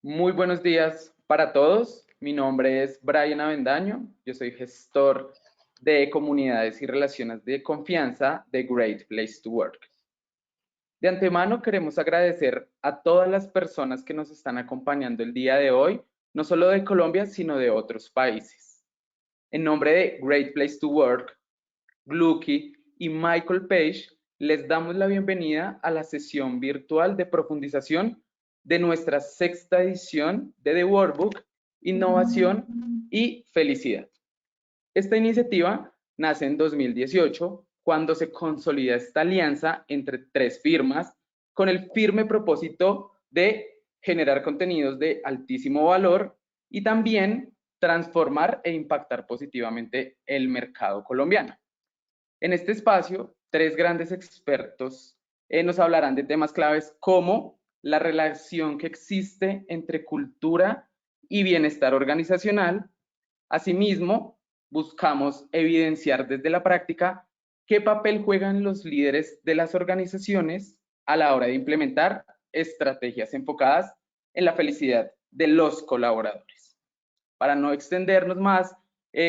Muy buenos días para todos. Mi nombre es Brian Avendaño. Yo soy gestor de comunidades y relaciones de confianza de Great Place to Work. De antemano queremos agradecer a todas las personas que nos están acompañando el día de hoy, no solo de Colombia, sino de otros países. En nombre de Great Place to Work, Glucky y Michael Page, les damos la bienvenida a la sesión virtual de profundización de nuestra sexta edición de The Workbook, Innovación y Felicidad. Esta iniciativa nace en 2018 cuando se consolida esta alianza entre tres firmas con el firme propósito de generar contenidos de altísimo valor y también transformar e impactar positivamente el mercado colombiano. En este espacio, tres grandes expertos nos hablarán de temas claves como la relación que existe entre cultura y bienestar organizacional. Asimismo, buscamos evidenciar desde la práctica qué papel juegan los líderes de las organizaciones a la hora de implementar estrategias enfocadas en la felicidad de los colaboradores. Para no extendernos más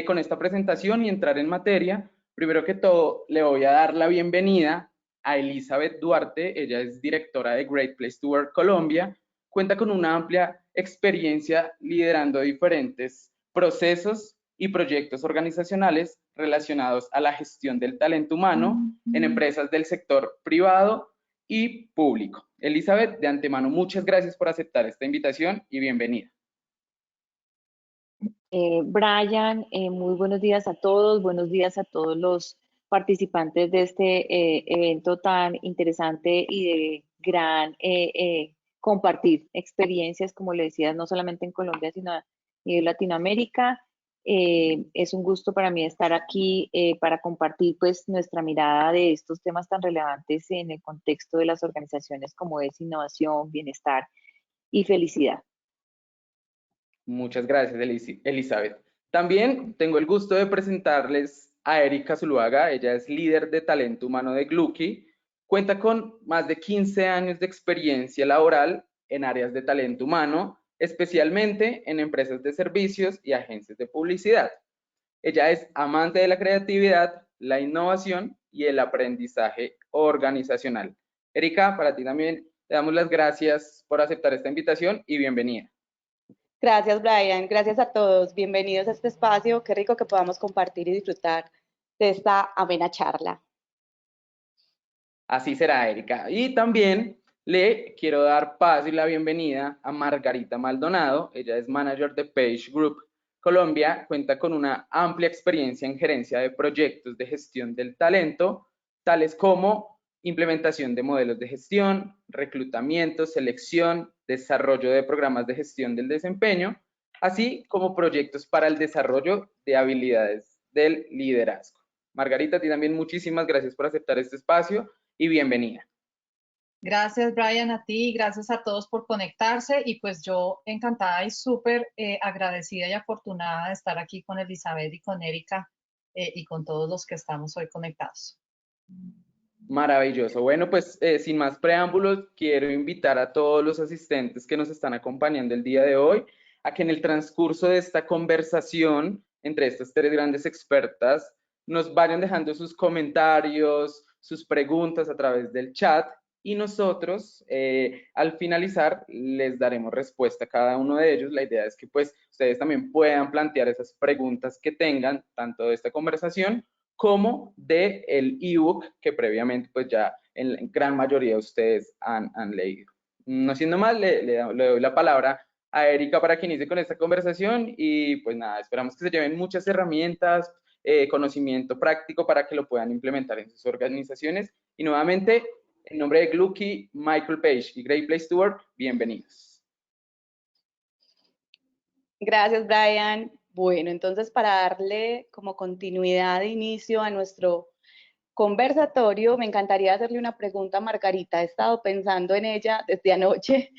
con esta presentación y entrar en materia, primero que todo le voy a dar la bienvenida a Elizabeth Duarte. Ella es directora de Great Place to Work Colombia. Cuenta con una amplia experiencia liderando diferentes procesos y proyectos organizacionales relacionados a la gestión del talento humano en empresas del sector privado y público. Elizabeth, de antemano, muchas gracias por aceptar esta invitación y bienvenida. Brian, muy buenos días a todos, buenos días a todos los participantes de este evento tan interesante y de gran compartir experiencias, como le decía, no solamente en Colombia, sino a nivel Latinoamérica. Es un gusto para mí estar aquí para compartir pues nuestra mirada de estos temas tan relevantes en el contexto de las organizaciones como es innovación, bienestar y felicidad. Muchas gracias, Elizabeth. También tengo el gusto de presentarles a Erika Zuluaga. Ella es líder de talento humano de Glucky. Cuenta con más de 15 años de experiencia laboral en áreas de talento humano, especialmente en empresas de servicios y agencias de publicidad. Ella es amante de la creatividad, la innovación y el aprendizaje organizacional. Erika, para ti también te damos las gracias por aceptar esta invitación y bienvenida. Gracias, Brian. Gracias a todos. Bienvenidos a este espacio. Qué rico que podamos compartir y disfrutar de esta amena charla. Así será, Erika. Y también le quiero dar paso y la bienvenida a Margarita Maldonado. Ella es manager de Page Group Colombia. Cuenta con una amplia experiencia en gerencia de proyectos de gestión del talento, tales como implementación de modelos de gestión, reclutamiento, selección, desarrollo de programas de gestión del desempeño, así como proyectos para el desarrollo de habilidades del liderazgo. Margarita, a ti también muchísimas gracias por aceptar este espacio y bienvenida. Gracias, Brian, a ti, gracias a todos por conectarse y pues yo encantada y súper agradecida y afortunada de estar aquí con Elizabeth y con Erika y con todos los que estamos hoy conectados. Maravilloso. Bueno, pues sin más preámbulos, quiero invitar a todos los asistentes que nos están acompañando el día de hoy a que en el transcurso de esta conversación entre estas tres grandes expertas nos vayan dejando sus comentarios, sus preguntas a través del chat y nosotros al finalizar les daremos respuesta a cada uno de ellos. La idea es que pues ustedes también puedan plantear esas preguntas que tengan tanto de esta conversación como del ebook que previamente pues ya en gran mayoría de ustedes han leído. No siendo más, le doy la palabra a Erika para que inicie con esta conversación y pues nada, esperamos que se lleven muchas herramientas, conocimiento práctico para que lo puedan implementar en sus organizaciones. Y nuevamente, en nombre de Glucky, Michael Page y Great Place to Work, bienvenidos. Gracias, Brian. Bueno, entonces para darle como continuidad de inicio a nuestro conversatorio, me encantaría hacerle una pregunta a Margarita. He estado pensando en ella desde anoche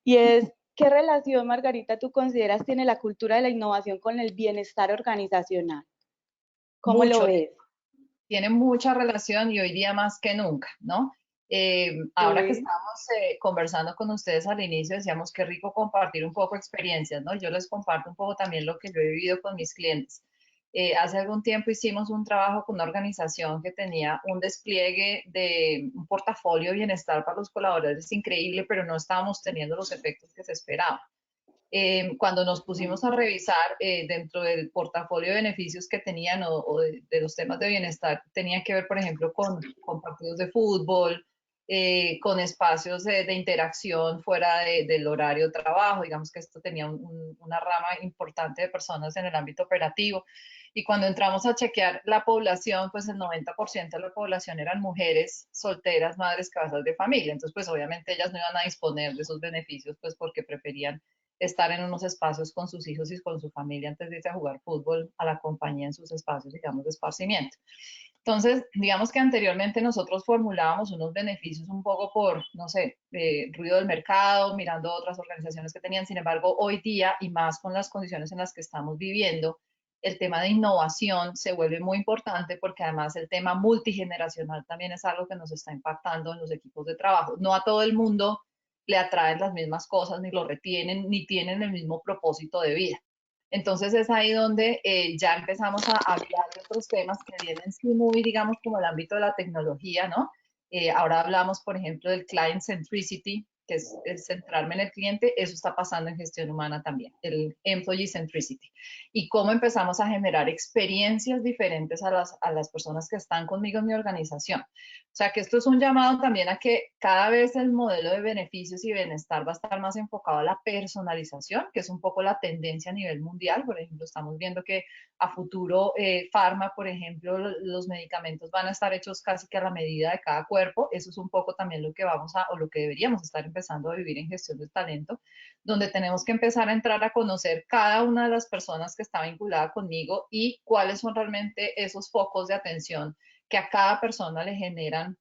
y es, ¿qué relación, Margarita, tú consideras tiene la cultura de la innovación con el bienestar organizacional? ¿Cómo lo ves? Tiene mucha relación y hoy día más que nunca, ¿no? Ahora que Uy, estamos conversando con ustedes al inicio, decíamos qué rico compartir un poco experiencias, ¿no? Yo les comparto un poco también lo que yo he vivido con mis clientes. Hace algún tiempo hicimos un trabajo con una organización que tenía un despliegue de un portafolio de bienestar para los colaboradores increíble, pero no estábamos teniendo los efectos que se esperaban. Cuando nos pusimos a revisar dentro del portafolio de beneficios que tenían o de los temas de bienestar, tenía que ver, por ejemplo, con partidos de fútbol, con espacios de interacción fuera del horario de trabajo. Digamos que esto tenía una rama importante de personas en el ámbito operativo. Y cuando entramos a chequear la población, pues el 90% de la población eran mujeres solteras, madres, cabezas de familia. Entonces, pues obviamente ellas no iban a disponer de esos beneficios, pues porque preferían estar en unos espacios con sus hijos y con su familia antes de irse a jugar fútbol a la compañía en sus espacios, digamos, de esparcimiento. Entonces, digamos que anteriormente nosotros formulábamos unos beneficios un poco por, no sé, ruido del mercado, mirando otras organizaciones que tenían. Sin embargo, hoy día, y más con las condiciones en las que estamos viviendo, el tema de innovación se vuelve muy importante porque además el tema multigeneracional también es algo que nos está impactando en los equipos de trabajo. No a todo el mundo le atraen las mismas cosas, ni lo retienen, ni tienen el mismo propósito de vida. Entonces es ahí donde ya empezamos a hablar de otros temas que vienen sí muy, digamos, como el ámbito de la tecnología, ¿no? Ahora hablamos, por ejemplo, del client centricity, que es el centrarme en el cliente. Eso está pasando en gestión humana también, el employee centricity. Y cómo empezamos a generar experiencias diferentes a las personas que están conmigo en mi organización. O sea que esto es un llamado también a que cada vez el modelo de beneficios y bienestar va a estar más enfocado a la personalización, que es un poco la tendencia a nivel mundial. Por ejemplo, estamos viendo que a futuro Pharma, por ejemplo, los medicamentos van a estar hechos casi que a la medida de cada cuerpo. Eso es un poco también lo que vamos a, o lo que deberíamos estar empezando a vivir en gestión del talento, donde tenemos que empezar a entrar a conocer cada una de las personas que está vinculada conmigo y cuáles son realmente esos focos de atención que a cada persona le generan,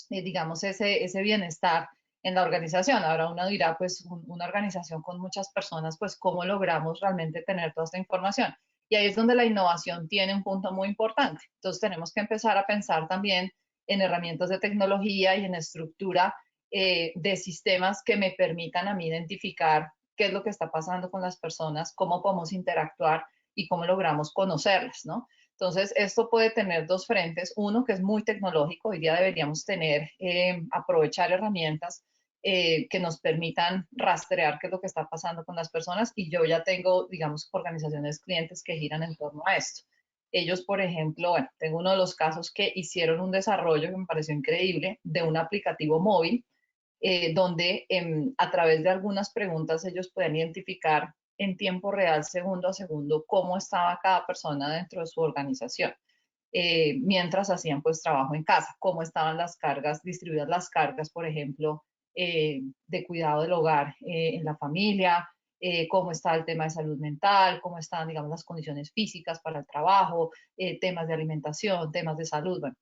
digamos, ese bienestar en la organización. Ahora uno dirá, pues una organización con muchas personas, pues cómo logramos realmente tener toda esta información. Y ahí es donde la innovación tiene un punto muy importante. Entonces tenemos que empezar a pensar también en herramientas de tecnología y en estructura de sistemas que me permitan a mí identificar qué es lo que está pasando con las personas, cómo podemos interactuar y cómo logramos conocerlas, ¿no? Entonces, esto puede tener dos frentes. Uno, que es muy tecnológico. Hoy día deberíamos tener, aprovechar herramientas que nos permitan rastrear qué es lo que está pasando con las personas. Y yo ya tengo, digamos, organizaciones clientes que giran en torno a esto. Ellos, por ejemplo, bueno, tengo uno de los casos que hicieron un desarrollo que me pareció increíble de un aplicativo móvil donde a través de algunas preguntas ellos pueden identificar en tiempo real, segundo a segundo, cómo estaba cada persona dentro de su organización. Mientras hacían pues trabajo en casa, cómo estaban las cargas, distribuidas las cargas, por ejemplo, de cuidado del hogar en la familia, cómo está el tema de salud mental, cómo están, digamos, las condiciones físicas para el trabajo, temas de alimentación, temas de salud. Bueno,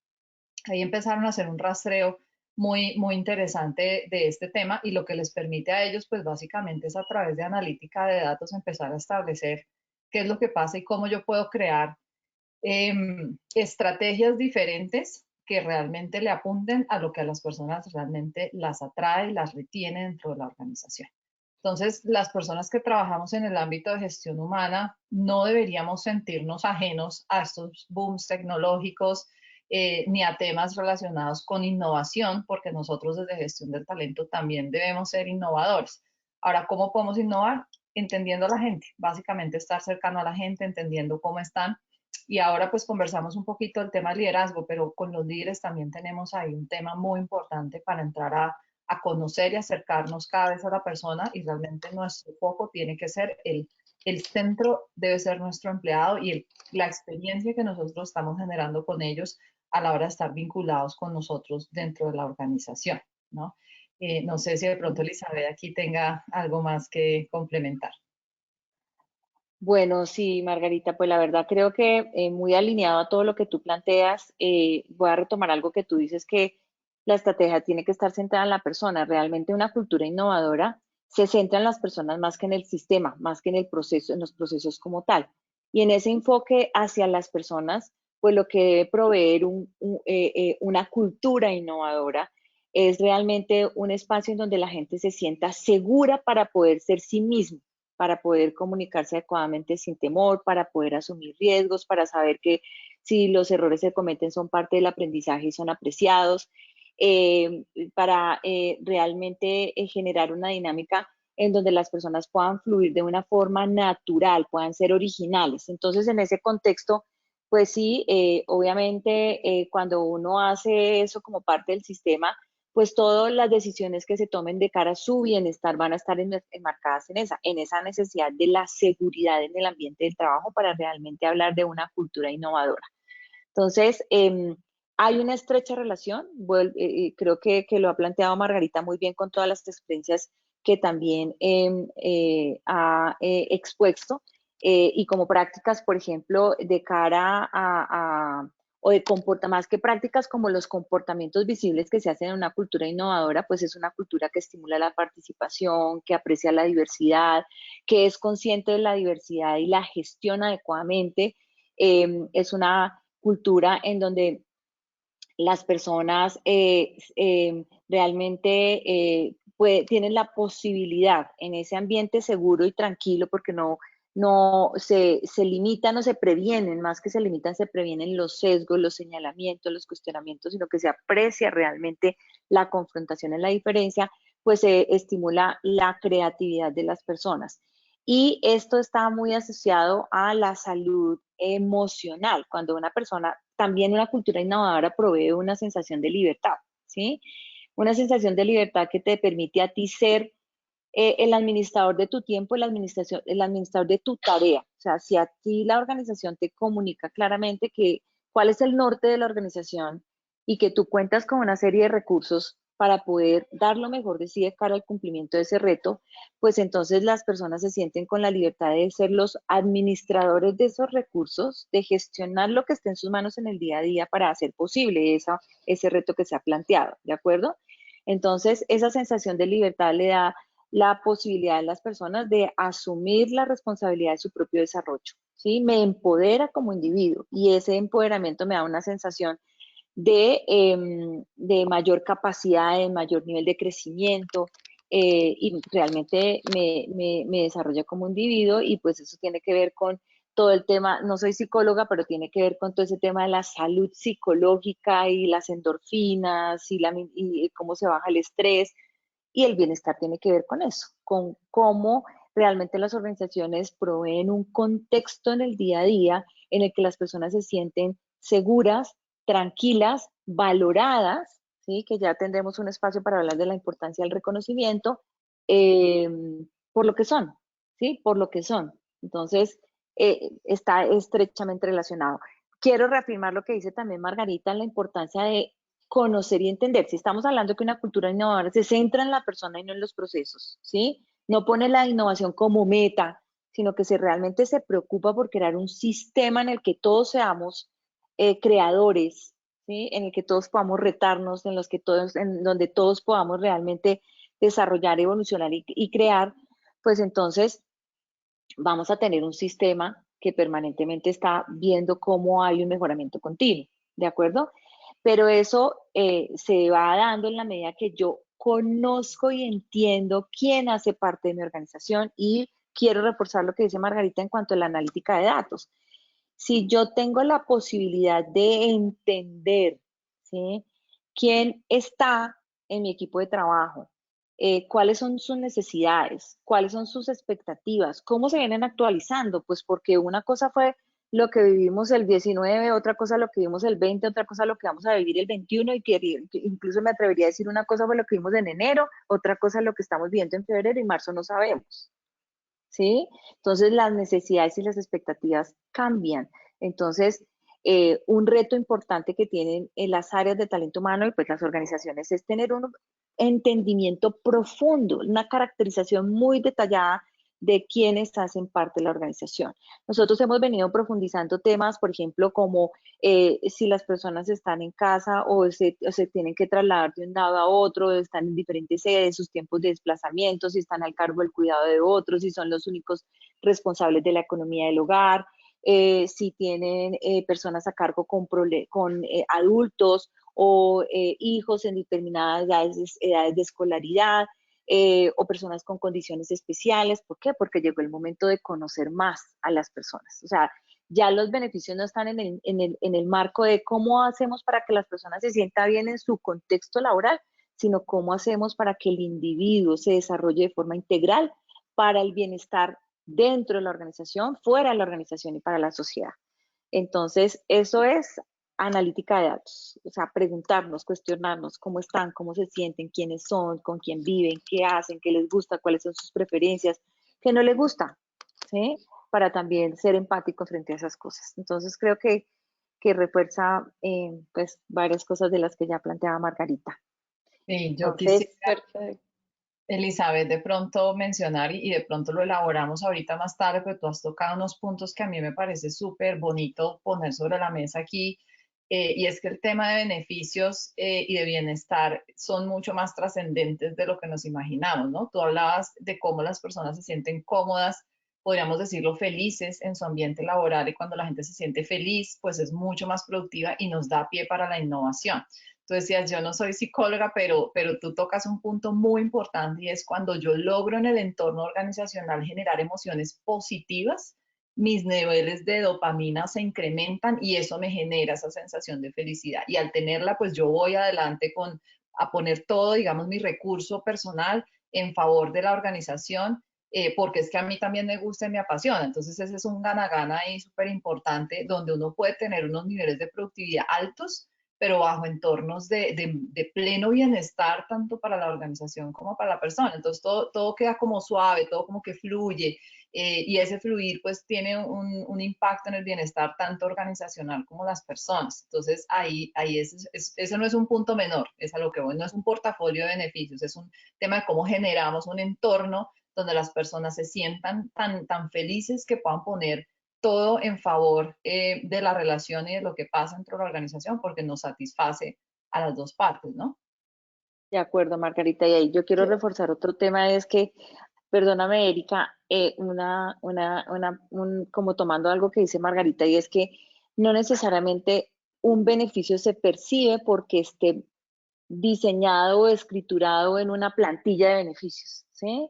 ahí empezaron a hacer un rastreo muy interesante de este tema y lo que les permite a ellos, pues básicamente es a través de analítica de datos empezar a establecer qué es lo que pasa y cómo yo puedo crear estrategias diferentes que realmente le apunten a lo que a las personas realmente las atrae y las retiene dentro de la organización. Entonces, las personas que trabajamos en el ámbito de gestión humana no deberíamos sentirnos ajenos a estos booms tecnológicos ni a temas relacionados con innovación, porque nosotros desde gestión del talento también debemos ser innovadores. Ahora, ¿cómo podemos innovar? Entendiendo a la gente, básicamente estar cercano a la gente, entendiendo cómo están. Y ahora pues conversamos un poquito del tema del liderazgo, pero con los líderes también tenemos ahí un tema muy importante para entrar a conocer y acercarnos cada vez a la persona y realmente nuestro foco tiene que ser el centro debe ser nuestro empleado y la experiencia que nosotros estamos generando con ellos a la hora de estar vinculados con nosotros dentro de la organización, ¿no? No sé si de pronto Elizabeth aquí tenga algo más que complementar. Bueno, sí, Margarita, pues la verdad creo que muy alineado a todo lo que tú planteas, voy a retomar algo que tú dices que la estrategia tiene que estar centrada en la persona. Realmente una cultura innovadora se centra en las personas más que en el sistema, más que en el proceso, en los procesos como tal. Y en ese enfoque hacia las personas, pues lo que debe proveer una cultura innovadora es realmente un espacio en donde la gente se sienta segura para poder ser sí mismo, para poder comunicarse adecuadamente sin temor, para poder asumir riesgos, para saber que si los errores se cometen son parte del aprendizaje y son apreciados, para realmente generar una dinámica en donde las personas puedan fluir de una forma natural, puedan ser originales. Entonces, en ese contexto, pues sí, obviamente cuando uno hace eso como parte del sistema, pues todas las decisiones que se tomen de cara a su bienestar van a estar enmarcadas en esa necesidad de la seguridad en el ambiente del trabajo para realmente hablar de una cultura innovadora. Entonces, hay una estrecha relación, creo que lo ha planteado Margarita muy bien con todas las experiencias que también ha expuesto y como prácticas, por ejemplo, de cara o de más que prácticas como los comportamientos visibles que se hacen en una cultura innovadora, pues es una cultura que estimula la participación, que aprecia la diversidad, que es consciente de la diversidad y la gestiona adecuadamente. Es una cultura en donde las personas realmente tienen la posibilidad en ese ambiente seguro y tranquilo, porque no se limitan o se previenen, más que se limitan, se previenen los sesgos, los señalamientos, los cuestionamientos, sino que se aprecia realmente la confrontación en la diferencia, pues se estimula la creatividad de las personas. Y esto está muy asociado a la salud emocional. Cuando una persona, también una cultura innovadora provee una sensación de libertad, ¿sí? Una sensación de libertad que te permite a ti ser el administrador de tu tiempo, el administrador de tu tarea. O sea, si a ti la organización te comunica claramente cuál es el norte de la organización y que tú cuentas con una serie de recursos para poder dar lo mejor de sí de cara al cumplimiento de ese reto, pues entonces las personas se sienten con la libertad de ser los administradores de esos recursos, de gestionar lo que esté en sus manos en el día a día para hacer posible ese reto que se ha planteado, ¿de acuerdo? Entonces, esa sensación de libertad le da la posibilidad de las personas de asumir la responsabilidad de su propio desarrollo, ¿sí? Me empodera como individuo y ese empoderamiento me da una sensación de mayor capacidad, de mayor nivel de crecimiento y realmente me desarrolla como individuo y pues eso tiene que ver con todo el tema, no soy psicóloga, pero tiene que ver con todo ese tema de la salud psicológica y las endorfinas y cómo se baja el estrés. Y el bienestar tiene que ver con eso, con cómo realmente las organizaciones proveen un contexto en el día a día en el que las personas se sienten seguras, tranquilas, valoradas, ¿sí? Que ya tendremos un espacio para hablar de la importancia del reconocimiento, eh, por lo que son, ¿sí? Por lo que son. Entonces, está estrechamente relacionado. Quiero reafirmar lo que dice también Margarita en la importancia de conocer y entender. Si estamos hablando que una cultura innovadora se centra en la persona y no en los procesos, ¿sí? No pone la innovación como meta, sino que realmente se preocupa por crear un sistema en el que todos seamos creadores, ¿sí? En el que todos podamos retarnos, en donde todos podamos realmente desarrollar, evolucionar y crear, pues entonces vamos a tener un sistema que permanentemente está viendo cómo hay un mejoramiento continuo, ¿de acuerdo? Pero eso se va dando en la medida que yo conozco y entiendo quién hace parte de mi organización y quiero reforzar lo que dice Margarita en cuanto a la analítica de datos. Si yo tengo la posibilidad de entender, ¿sí? Quién está en mi equipo de trabajo, cuáles son sus necesidades, cuáles son sus expectativas, cómo se vienen actualizando, pues porque una cosa fue lo que vivimos el 19, otra cosa lo que vivimos el 20, otra cosa lo que vamos a vivir el 21 y que incluso me atrevería a decir una cosa fue lo que vimos en enero, otra cosa lo que estamos viendo en febrero y marzo no sabemos. ¿Sí? Entonces las necesidades y las expectativas cambian. Entonces, un reto importante que tienen en las áreas de talento humano y pues las organizaciones es tener un entendimiento profundo, una caracterización muy detallada de quienes hacen parte de la organización. Nosotros hemos venido profundizando temas, por ejemplo, como si las personas están en casa o se tienen que trasladar de un lado a otro, están en diferentes sedes, sus tiempos de desplazamiento, si están al cargo del cuidado de otros, si son los únicos responsables de la economía del hogar, si tienen personas a cargo con adultos o hijos en determinadas edades de escolaridad, o personas con condiciones especiales. ¿Por qué? Porque llegó el momento de conocer más a las personas. O sea, ya los beneficios no están en el marco de cómo hacemos para que las personas se sientan bien en su contexto laboral, sino cómo hacemos para que el individuo se desarrolle de forma integral para el bienestar dentro de la organización, fuera de la organización y para la sociedad. Entonces, eso es analítica de datos, o sea, preguntarnos, cuestionarnos cómo están, cómo se sienten, quiénes son, con quién viven, qué hacen, qué les gusta, cuáles son sus preferencias, qué no les gusta, ¿sí? Para también ser empático frente a esas cosas. Entonces, creo que refuerza pues varias cosas de las que ya planteaba Margarita. Sí, yo Entonces, quisiera, Perfecto. Elizabeth, de pronto mencionar y de pronto lo elaboramos ahorita más tarde, pero tú has tocado unos puntos que a mí me parece súper bonito poner sobre la mesa aquí, y es que el tema de beneficios y de bienestar son mucho más trascendentes de lo que nos imaginamos, ¿no? Tú hablabas de cómo las personas se sienten cómodas, podríamos decirlo, felices en su ambiente laboral, y cuando la gente se siente feliz, pues es mucho más productiva y nos da pie para la innovación. Tú decías, yo no soy psicóloga, pero tú tocas un punto muy importante, y es cuando yo logro en el entorno organizacional generar emociones positivas, mis niveles de dopamina se incrementan y eso me genera esa sensación de felicidad. Y al tenerla, pues yo voy adelante a poner todo, digamos, mi recurso personal en favor de la organización, porque es que a mí también me gusta y me apasiona. Entonces ese es un gana-gana ahí súper importante, donde uno puede tener unos niveles de productividad altos, pero bajo entornos de pleno bienestar, tanto para la organización como para la persona. Entonces todo queda como suave, todo como que fluye, y ese fluir pues tiene un impacto en el bienestar tanto organizacional como las personas. Entonces ahí eso no es un punto menor, es a lo que voy, no es un portafolio de beneficios, es un tema de cómo generamos un entorno donde las personas se sientan tan felices que puedan poner todo en favor de la relación y de lo que pasa dentro de la organización, porque nos satisface a las dos partes, ¿no? de acuerdo, Margarita, y ahí yo quiero reforzar otro tema, es que, perdóname, Erika, como tomando algo que dice Margarita, y es que no necesariamente un beneficio se percibe porque esté diseñado o escriturado en una plantilla de beneficios, ¿sí?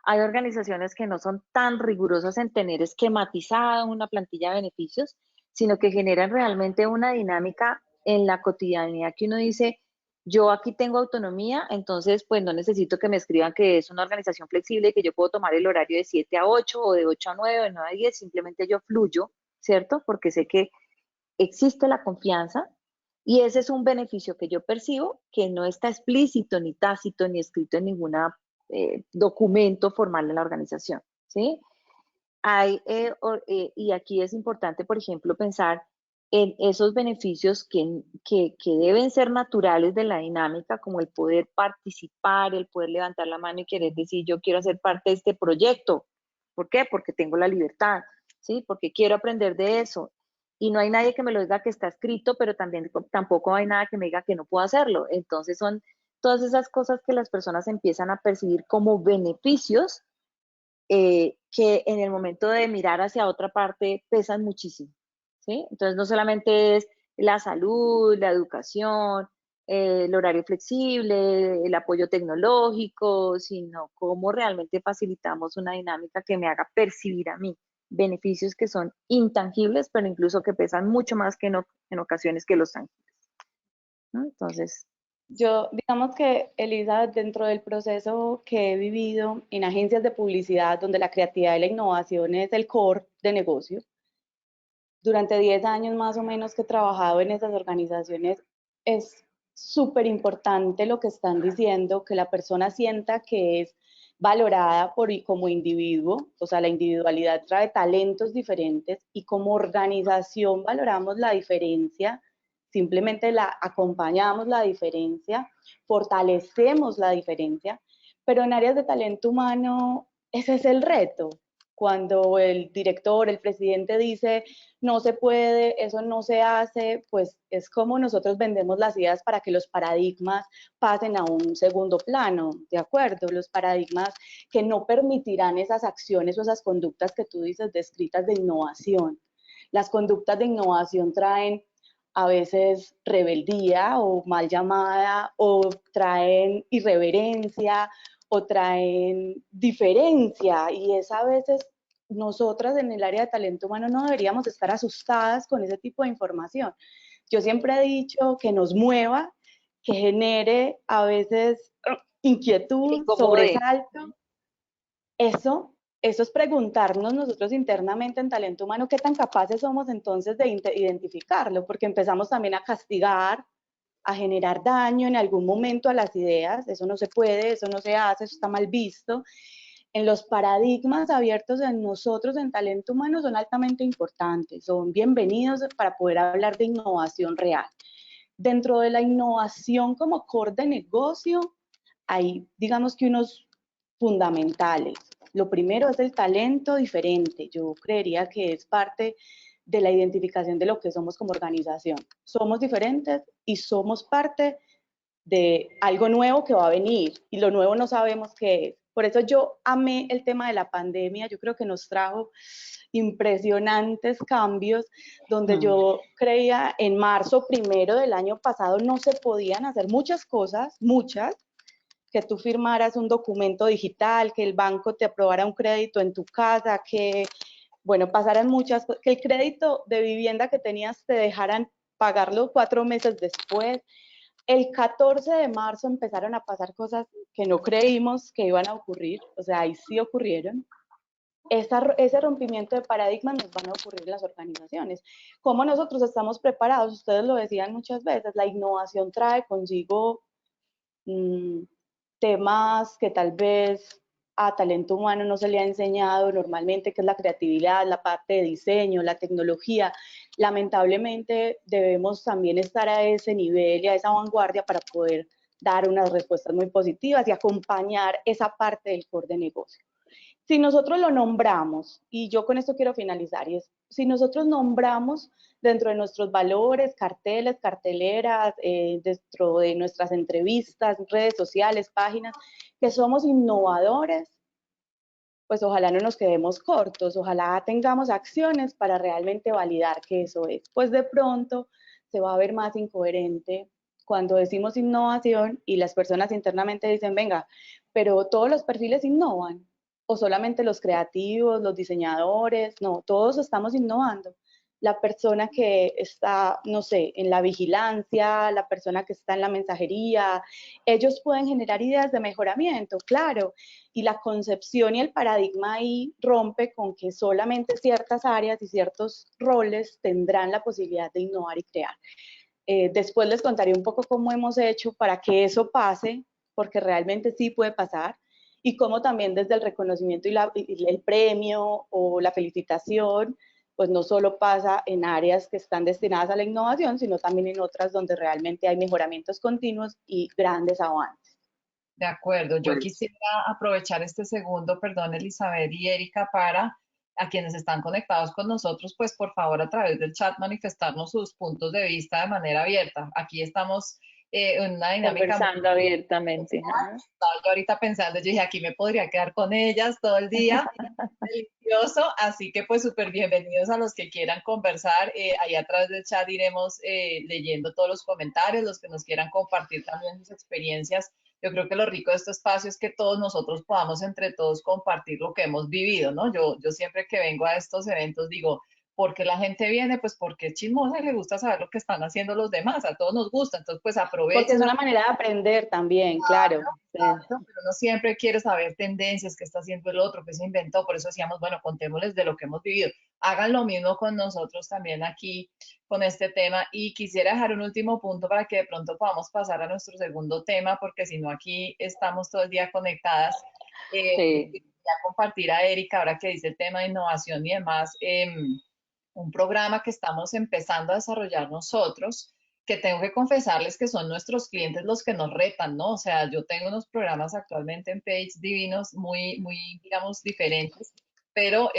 Hay organizaciones que no son tan rigurosas en tener esquematizada una plantilla de beneficios, sino que generan realmente una dinámica en la cotidianidad que uno dice, yo aquí tengo autonomía, entonces pues no necesito que me escriban que es una organización flexible y que yo puedo tomar el horario de 7 a 8 o de 8 a 9 o de 9 a 10, simplemente yo fluyo, ¿cierto? Porque sé que existe la confianza y ese es un beneficio que yo percibo que no está explícito, ni tácito, ni escrito en ningún documento formal de la organización, ¿sí? Y aquí es importante, por ejemplo, pensar en esos beneficios que deben ser naturales de la dinámica, como el poder participar, el poder levantar la mano y querer decir, yo quiero hacer parte de este proyecto. ¿Por qué? Porque tengo la libertad, ¿sí? Porque quiero aprender de eso. Y no hay nadie que me lo diga que está escrito, pero también tampoco hay nada que me diga que no puedo hacerlo. Entonces son todas esas cosas que las personas empiezan a percibir como beneficios, que en el momento de mirar hacia otra parte pesan muchísimo, ¿sí? Entonces no solamente es la salud, la educación, el horario flexible, el apoyo tecnológico, sino cómo realmente facilitamos una dinámica que me haga percibir a mí beneficios que son intangibles, pero incluso que pesan mucho más que en ocasiones que los tangibles, ¿no? Entonces, Yo, digamos que, Elisa, dentro del proceso que he vivido en agencias de publicidad, donde la creatividad y la innovación es el core de negocio, durante 10 años más o menos que he trabajado en esas organizaciones, es súper importante lo que están diciendo, que la persona sienta que es valorada como individuo, o sea, la individualidad trae talentos diferentes y como organización valoramos la diferencia, simplemente la acompañamos la diferencia, fortalecemos la diferencia, pero en áreas de talento humano ese es el reto. Cuando el director, el presidente dice, no se puede, eso no se hace, pues es como nosotros vendemos las ideas para que los paradigmas pasen a un segundo plano, ¿de acuerdo? Los paradigmas que no permitirán esas acciones o esas conductas que tú dices descritas de innovación. Las conductas de innovación traen a veces rebeldía o mal llamada, o traen irreverencia, o traen diferencia, y es a veces nosotras en el área de talento humano no deberíamos estar asustadas con ese tipo de información. Yo siempre he dicho que nos mueva, que genere a veces inquietud, Incomode. sobresalto. Eso es preguntarnos nosotros internamente en talento humano qué tan capaces somos entonces de identificarlo, porque empezamos también a castigar, a generar daño en algún momento a las ideas. Eso no se puede, eso no se hace, eso está mal visto. En los paradigmas abiertos en nosotros en talento humano son altamente importantes, son bienvenidos para poder hablar de innovación real. Dentro de la innovación como core de negocio, hay, digamos que unos fundamentales. Lo primero es el talento diferente. Yo creería que es parte de la identificación de lo que somos como organización. Somos diferentes y somos parte de algo nuevo que va a venir, y lo nuevo no sabemos qué es. Por eso yo amé el tema de la pandemia. Yo creo que nos trajo impresionantes cambios, donde yo creía en marzo primero del año pasado no se podían hacer muchas cosas, muchas, que tú firmaras un documento digital, que el banco te aprobara un crédito en tu casa, que, bueno, pasaran muchas cosas, que el crédito de vivienda que tenías te dejaran pagarlo 4 meses después. El 14 de marzo empezaron a pasar cosas que no creímos que iban a ocurrir, o sea, ahí sí ocurrieron. Ese rompimiento de paradigmas nos van a ocurrir en las organizaciones. ¿Cómo nosotros estamos preparados? Ustedes lo decían muchas veces, la innovación trae consigo temas que tal vez a talento humano no se le ha enseñado normalmente, que es la creatividad, la parte de diseño, la tecnología. Lamentablemente debemos también estar a ese nivel y a esa vanguardia para poder dar unas respuestas muy positivas y acompañar esa parte del core de negocio. Si nosotros lo nombramos, y yo con esto quiero finalizar, y es, si nosotros nombramos dentro de nuestros valores, carteles, carteleras, dentro de nuestras entrevistas, redes sociales, páginas, que somos innovadores, pues ojalá no nos quedemos cortos, ojalá tengamos acciones para realmente validar que eso es. Pues de pronto se va a ver más incoherente cuando decimos innovación y las personas internamente dicen, venga, pero todos los perfiles innovan, o solamente los creativos, los diseñadores, no, todos estamos innovando. La persona que está, no sé, en la vigilancia, la persona que está en la mensajería, ellos pueden generar ideas de mejoramiento, claro, y la concepción y el paradigma ahí rompe con que solamente ciertas áreas y ciertos roles tendrán la posibilidad de innovar y crear. Después les contaré un poco cómo hemos hecho para que eso pase, porque realmente sí puede pasar, y cómo también desde el reconocimiento y el premio o la felicitación, pues no solo pasa en áreas que están destinadas a la innovación, sino también en otras donde realmente hay mejoramientos continuos y grandes avances. De acuerdo, yo quisiera aprovechar este segundo, perdón, Elizabeth y Erika, para a quienes están conectados con nosotros, pues por favor a través del chat manifestarnos sus puntos de vista de manera abierta. Aquí estamos en una dinámica muy... Conversando abiertamente. Estaba yo ahorita pensando, yo dije, aquí me podría quedar con ellas todo el día, delicioso, así que pues súper bienvenidos a los que quieran conversar. Ahí atrás del chat iremos leyendo todos los comentarios, los que nos quieran compartir también sus experiencias. Yo creo que lo rico de este espacio es que todos nosotros podamos entre todos compartir lo que hemos vivido, ¿no? Yo siempre que vengo a estos eventos digo, ¿por qué la gente viene? Pues porque es chismosa y le gusta saber lo que están haciendo los demás, a todos nos gusta, entonces pues Porque aprovechen. es una manera de aprender también, claro. Exacto, pero uno siempre quiere saber tendencias, qué está haciendo el otro, qué se inventó, por eso decíamos, bueno, contémosles de lo que hemos vivido. Hagan lo mismo con nosotros también aquí con este tema, y quisiera dejar un último punto para que de pronto podamos pasar a nuestro segundo tema, porque si no aquí estamos todo el día conectadas. Sí. Quería compartir a Erika, ahora que dice el tema de innovación y demás, un programa que estamos empezando a desarrollar nosotros, que tengo que confesarles que son nuestros clientes los que nos retan, ¿no? O sea, yo tengo unos programas actualmente en Page divinos, muy, digamos, diferentes, pero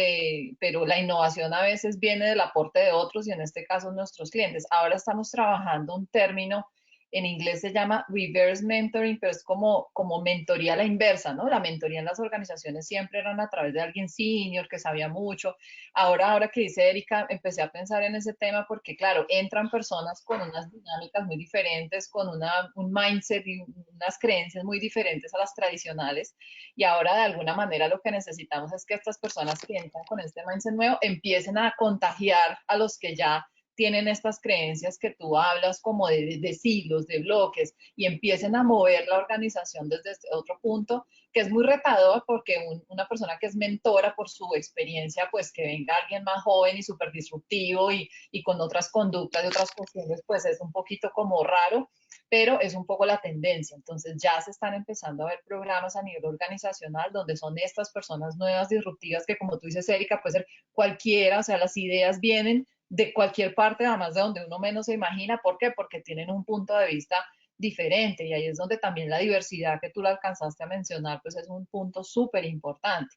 la innovación a veces viene del aporte de otros y en este caso nuestros clientes. Ahora estamos trabajando un término en inglés se llama reverse mentoring, pero es como mentoría a la inversa, ¿no? La mentoría en las organizaciones siempre eran a través de alguien senior que sabía mucho. Ahora que dice Erika, empecé a pensar en ese tema porque, claro, entran personas con unas dinámicas muy diferentes, con un mindset y unas creencias muy diferentes a las tradicionales, y ahora de alguna manera lo que necesitamos es que estas personas que entran con este mindset nuevo empiecen a contagiar a los que ya tienen estas creencias que tú hablas como de siglos, de bloques, y empiecen a mover la organización desde este otro punto, que es muy retador porque una persona que es mentora por su experiencia, pues que venga alguien más joven y súper disruptivo y con otras conductas y otras cuestiones, pues es un poquito como raro, pero es un poco la tendencia. Entonces ya se están empezando a ver programas a nivel organizacional donde son estas personas nuevas, disruptivas, que como tú dices, Erika, puede ser cualquiera, o sea, las ideas vienen de cualquier parte, además de donde uno menos se imagina. ¿Por qué? Porque tienen un punto de vista diferente, y ahí es donde también la diversidad que tú la alcanzaste a mencionar, pues es un punto súper importante.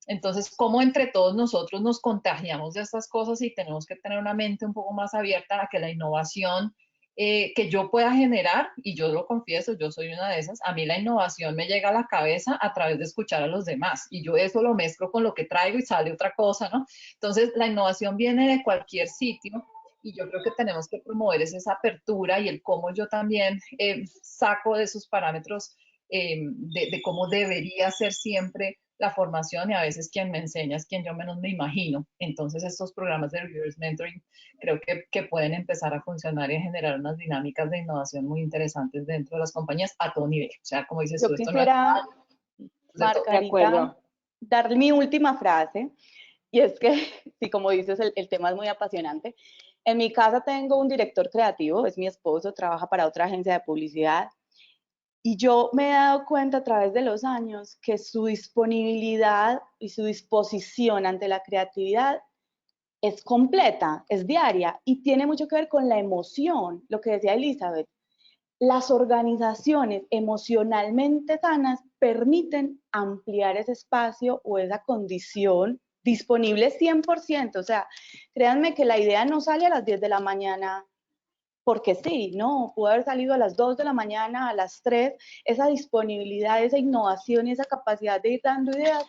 Entonces, ¿cómo entre todos nosotros nos contagiamos de estas cosas y tenemos que tener una mente un poco más abierta a que la innovación que yo pueda generar, y yo lo confieso, yo soy una de esas, a mí la innovación me llega a la cabeza a través de escuchar a los demás, y yo eso lo mezclo con lo que traigo y sale otra cosa, ¿no? Entonces, la innovación viene de cualquier sitio, y yo creo que tenemos que promover esa apertura y el cómo yo también saco de esos parámetros de cómo debería ser siempre la formación, y a veces quien me enseña es quien yo menos me imagino. Entonces estos programas de reverse mentoring creo que pueden empezar a funcionar y a generar unas dinámicas de innovación muy interesantes dentro de las compañías a todo nivel. O sea, como dices Yo tú, esto no es quisiera, de todo. De Margarita, acuerdo. dar mi última frase, y es que, sí, como dices, el tema es muy apasionante. En mi casa tengo un director creativo, es mi esposo, trabaja para otra agencia de publicidad, y yo me he dado cuenta a través de los años que su disponibilidad y su disposición ante la creatividad es completa, es diaria, y tiene mucho que ver con la emoción, lo que decía Elizabeth. Las organizaciones emocionalmente sanas permiten ampliar ese espacio o esa condición disponible 100%. O sea, créanme que la idea no sale a las 10 de la mañana porque sí, no, pudo haber salido a las 2 de la mañana, a las 3. Esa disponibilidad, esa innovación y esa capacidad de ir dando ideas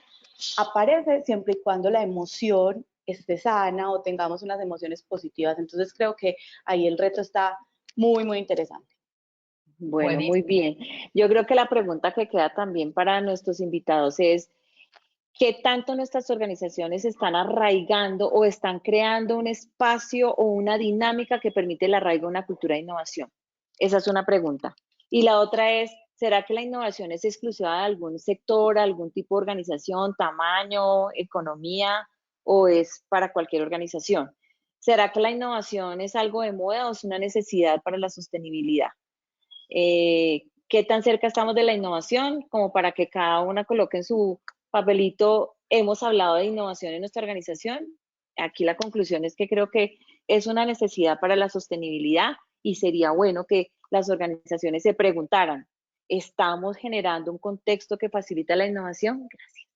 aparece siempre y cuando la emoción esté sana o tengamos unas emociones positivas. Entonces creo que ahí el reto está muy, muy interesante. Bueno, muy Buenísimo. bien. Yo creo que la pregunta que queda también para nuestros invitados es, ¿qué tanto nuestras organizaciones están arraigando o están creando un espacio o una dinámica que permite el arraigo de una cultura de innovación? Esa es una pregunta. Y la otra es, ¿será que la innovación es exclusiva de algún sector, algún tipo de organización, tamaño, economía, o es para cualquier organización? ¿Será que la innovación es algo de moda o es una necesidad para la sostenibilidad? ¿Qué tan cerca estamos de la innovación? Como para que cada una coloque en su papelito, hemos hablado de innovación en nuestra organización. Aquí la conclusión es que creo que es una necesidad para la sostenibilidad, y sería bueno que las organizaciones se preguntaran, ¿estamos generando un contexto que facilita la innovación? Gracias.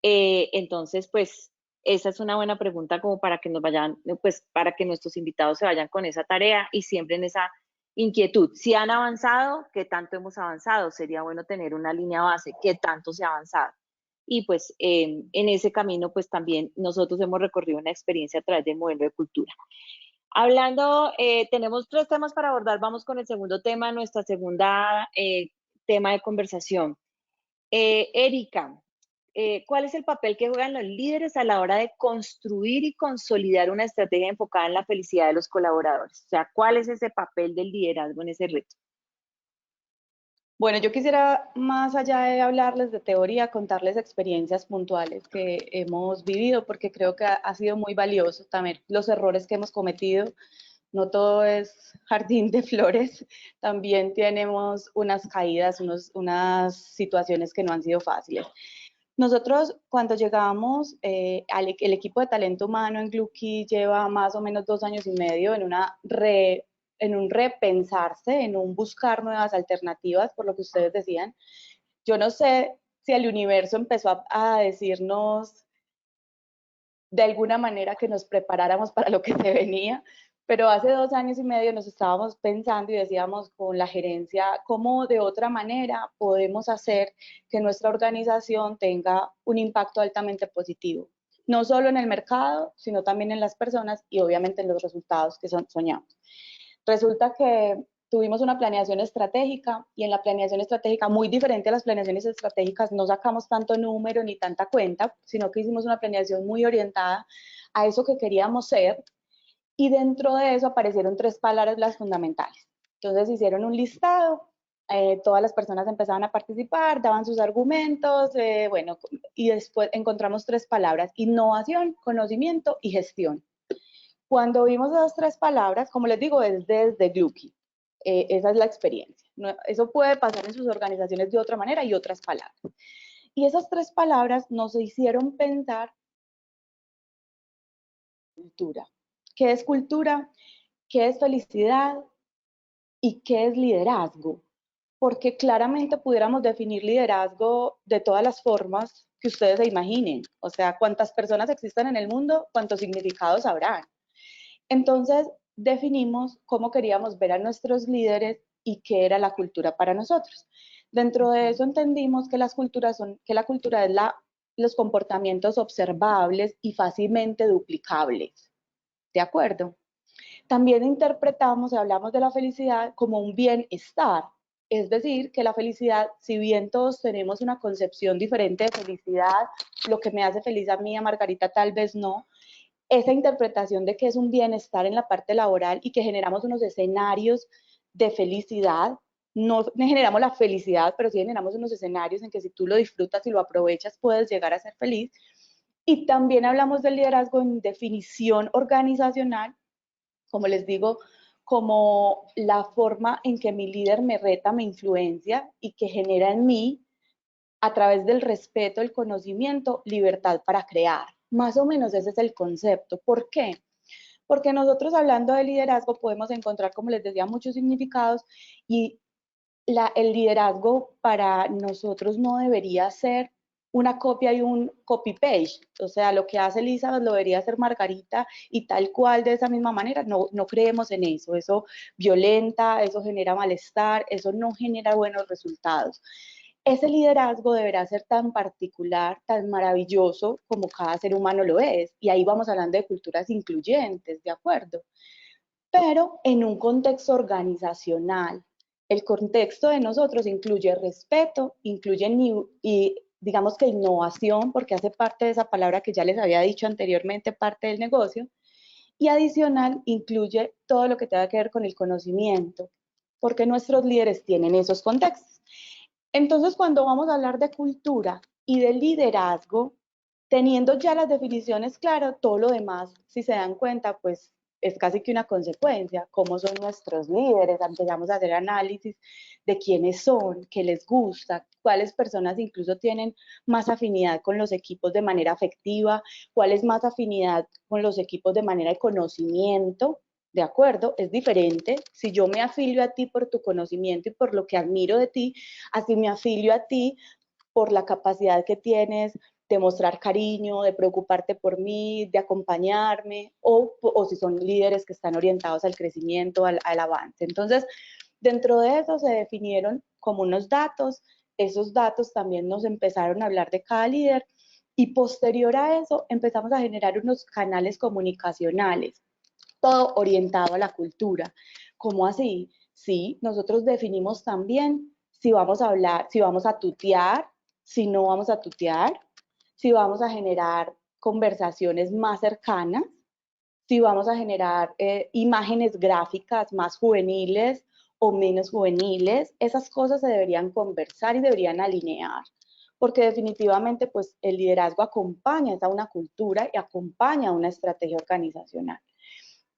Entonces, pues, esa es una buena pregunta como para que nos vayan, pues, para que nuestros invitados se vayan con esa tarea y siempre en esa inquietud. Si han avanzado, ¿qué tanto hemos avanzado? Sería bueno tener una línea base, ¿qué tanto se ha avanzado? Y pues en ese camino, pues también nosotros hemos recorrido una experiencia a través del modelo de cultura. Hablando, tenemos 3 temas para abordar. Vamos con el segundo tema, nuestra segunda tema de conversación. Erika, ¿cuál es el papel que juegan los líderes a la hora de construir y consolidar una estrategia enfocada en la felicidad de los colaboradores? O sea, ¿cuál es ese papel del liderazgo en ese reto? Bueno, yo quisiera, más allá de hablarles de teoría, contarles experiencias puntuales que hemos vivido, porque creo que ha sido muy valioso también los errores que hemos cometido. No todo es jardín de flores, también tenemos unas caídas, unas situaciones que no han sido fáciles. Nosotros, cuando llegamos, el equipo de talento humano en Glucky lleva más o menos 2 años y medio en un repensarse, en un buscar nuevas alternativas, por lo que ustedes decían. Yo no sé si el universo empezó a decirnos de alguna manera que nos preparáramos para lo que se venía, Pero hace 2 años y medio nos estábamos pensando y decíamos con la gerencia cómo de otra manera podemos hacer que nuestra organización tenga un impacto altamente positivo, no solo en el mercado, sino también en las personas y obviamente en los resultados que soñamos. Resulta que tuvimos una planeación estratégica y en la planeación estratégica, muy diferente a las planeaciones estratégicas, no sacamos tanto número ni tanta cuenta, sino que hicimos una planeación muy orientada a eso que queríamos ser, y dentro de eso aparecieron 3 palabras fundamentales. Entonces hicieron un listado, todas las personas empezaban a participar, daban sus argumentos, bueno, y después encontramos 3 palabras: innovación, conocimiento y gestión. Cuando vimos esas 3 palabras, como les digo, es desde Glucky, esa es la experiencia. No, eso puede pasar en sus organizaciones de otra manera y otras palabras. Y esas 3 palabras nos hicieron pensar cultura. ¿Qué es cultura? ¿Qué es felicidad? ¿Y qué es liderazgo? Porque claramente pudiéramos definir liderazgo de todas las formas que ustedes se imaginen. O sea, cuántas personas existen en el mundo, cuántos significados habrán. Entonces, definimos cómo queríamos ver a nuestros líderes y qué era la cultura para nosotros. Dentro de eso entendimos que la cultura es los comportamientos observables y fácilmente duplicables. ¿De acuerdo? También interpretamos y hablamos de la felicidad como un bienestar, es decir, que la felicidad, si bien todos tenemos una concepción diferente de felicidad, lo que me hace feliz a mí, a Margarita tal vez no, esa interpretación de que es un bienestar en la parte laboral y que generamos unos escenarios de felicidad, no generamos la felicidad, pero sí generamos unos escenarios en que si tú lo disfrutas y lo aprovechas, puedes llegar a ser feliz. Y también hablamos del liderazgo en definición organizacional, como les digo, como la forma en que mi líder me reta, me influencia y que genera en mí, a través del respeto, el conocimiento, libertad para crear. Más o menos ese es el concepto. ¿Por qué? Porque nosotros hablando de liderazgo podemos encontrar, como les decía, muchos significados y el liderazgo para nosotros no debería ser una copia y un copy-paste. O sea, lo que hace Elizabeth lo debería hacer Margarita y tal cual de esa misma manera. No, no creemos en eso. Eso violenta, eso genera malestar, eso no genera buenos resultados. Ese liderazgo deberá ser tan particular, tan maravilloso como cada ser humano lo es. Y ahí vamos hablando de culturas incluyentes, ¿de acuerdo? Pero en un contexto organizacional. El contexto de nosotros incluye respeto, incluye y digamos que innovación, porque hace parte de esa palabra que ya les había dicho anteriormente, parte del negocio, y adicional incluye todo lo que tenga que ver con el conocimiento, porque nuestros líderes tienen esos contextos. Entonces, cuando vamos a hablar de cultura y de liderazgo, teniendo ya las definiciones claras, todo lo demás, si se dan cuenta, pues es casi que una consecuencia. ¿Cómo son nuestros líderes? Empezamos a hacer análisis de quiénes son, qué les gusta, cuáles personas incluso tienen más afinidad con los equipos de manera afectiva, cuáles más afinidad con los equipos de manera de conocimiento. ¿De acuerdo? Es diferente. Si yo me afilio a ti por tu conocimiento y por lo que admiro de ti, así me afilio a ti por la capacidad que tienes de mostrar cariño, de preocuparte por mí, de acompañarme, o si son líderes que están orientados al crecimiento, al avance. Entonces, dentro de eso se definieron como unos datos. Esos datos también nos empezaron a hablar de cada líder y posterior a eso empezamos a generar unos canales comunicacionales, todo orientado a la cultura. ¿Cómo así? Sí, nosotros definimos también si vamos a hablar, si vamos a tutear, si no vamos a tutear, si vamos a generar conversaciones más cercanas, si vamos a generar imágenes gráficas más juveniles o menos juveniles. Esas cosas se deberían conversar y deberían alinear, porque definitivamente pues el liderazgo acompaña a una cultura y acompaña a una estrategia organizacional.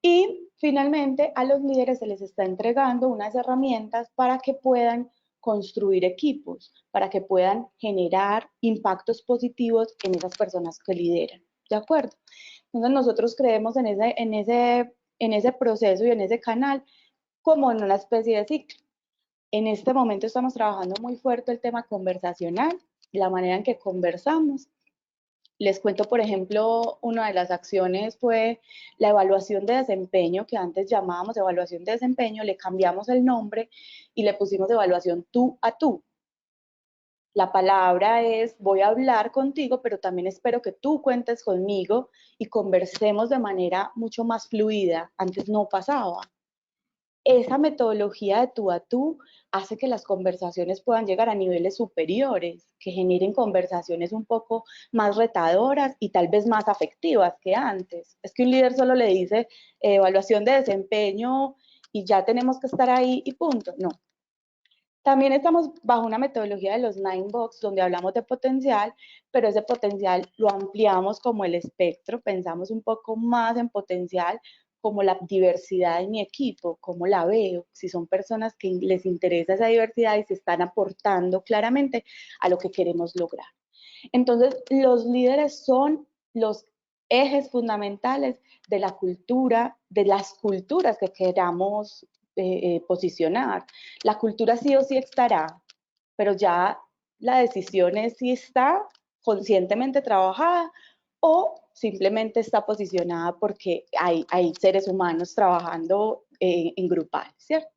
Y finalmente a los líderes se les está entregando unas herramientas para que puedan construir equipos, para que puedan generar impactos positivos en esas personas que lideran. ¿De acuerdo? Entonces nosotros creemos en ese proceso y en ese canal como en una especie de ciclo. En este momento estamos trabajando muy fuerte el tema conversacional, la manera en que conversamos, Les cuento, por ejemplo, una de las acciones fue la evaluación de desempeño, que antes llamábamos evaluación de desempeño, le cambiamos el nombre y le pusimos evaluación tú a tú. La palabra es, voy a hablar contigo, pero también espero que tú cuentes conmigo y conversemos de manera mucho más fluida. Antes no pasaba. Esa metodología de tú a tú hace que las conversaciones puedan llegar a niveles superiores, que generen conversaciones un poco más retadoras y tal vez más afectivas que antes. Es que un líder solo le dice evaluación de desempeño y ya tenemos que estar ahí y punto. No. También estamos bajo una metodología de los 9 Box, donde hablamos de potencial, pero ese potencial lo ampliamos como el espectro, pensamos un poco más en potencial, como la diversidad de mi equipo, cómo la veo, si son personas que les interesa esa diversidad y se están aportando claramente a lo que queremos lograr. Entonces, los líderes son los ejes fundamentales de la cultura, de las culturas que queramos posicionar. La cultura sí o sí estará, pero ya la decisión es si está conscientemente trabajada o simplemente está posicionada porque hay seres humanos trabajando en grupal, ¿cierto?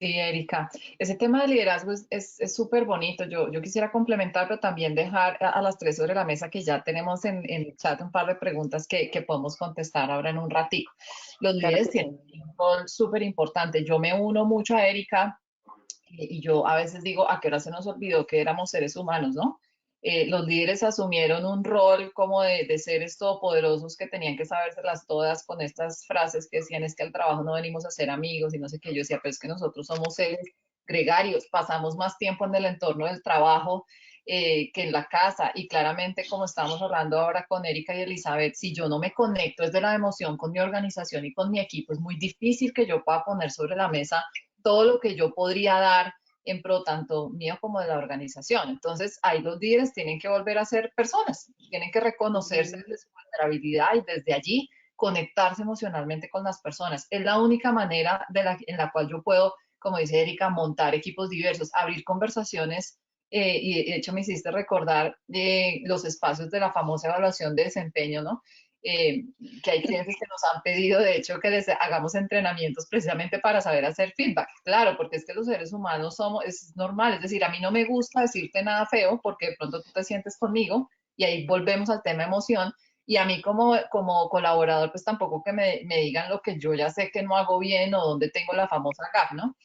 Sí, Erika, ese tema de liderazgo es súper bonito. Yo quisiera complementar, pero también dejar a las tres sobre la mesa que ya tenemos en el chat un par de preguntas que podemos contestar ahora en un ratito. Los Claro líderes que sí. tienen un rol súper importante. Yo me uno mucho a Erika y yo a veces digo, ¿a qué hora se nos olvidó que éramos seres humanos, no? Los líderes asumieron un rol como de seres todopoderosos que tenían que sabérselas todas con estas frases que decían es que al trabajo no venimos a ser amigos y no sé qué. Yo decía, pero es que nosotros somos seres gregarios, pasamos más tiempo en el entorno del trabajo que en la casa y claramente como estamos hablando ahora con Erika y Elizabeth, si yo no me conecto desde la emoción con mi organización y con mi equipo, es muy difícil que yo pueda poner sobre la mesa todo lo que yo podría dar en pro tanto mío como de la organización. Entonces, ahí los líderes tienen que volver a ser personas, tienen que reconocerse desde su vulnerabilidad y desde allí conectarse emocionalmente con las personas. Es la única manera en la cual yo puedo, como dice Erika, montar equipos diversos, abrir conversaciones. Y de hecho me hiciste recordar los espacios de la famosa evaluación de desempeño, ¿no? Eh, que hay clientes que nos han pedido, de hecho, que les hagamos entrenamientos precisamente para saber hacer feedback. Claro, porque es que los seres humanos somos, es normal, es decir, a mí no me gusta decirte nada feo porque de pronto tú te sientes conmigo y ahí volvemos al tema emoción. Y a mí como colaborador, pues tampoco que me digan lo que yo ya sé que no hago bien o donde tengo la famosa gap, ¿no?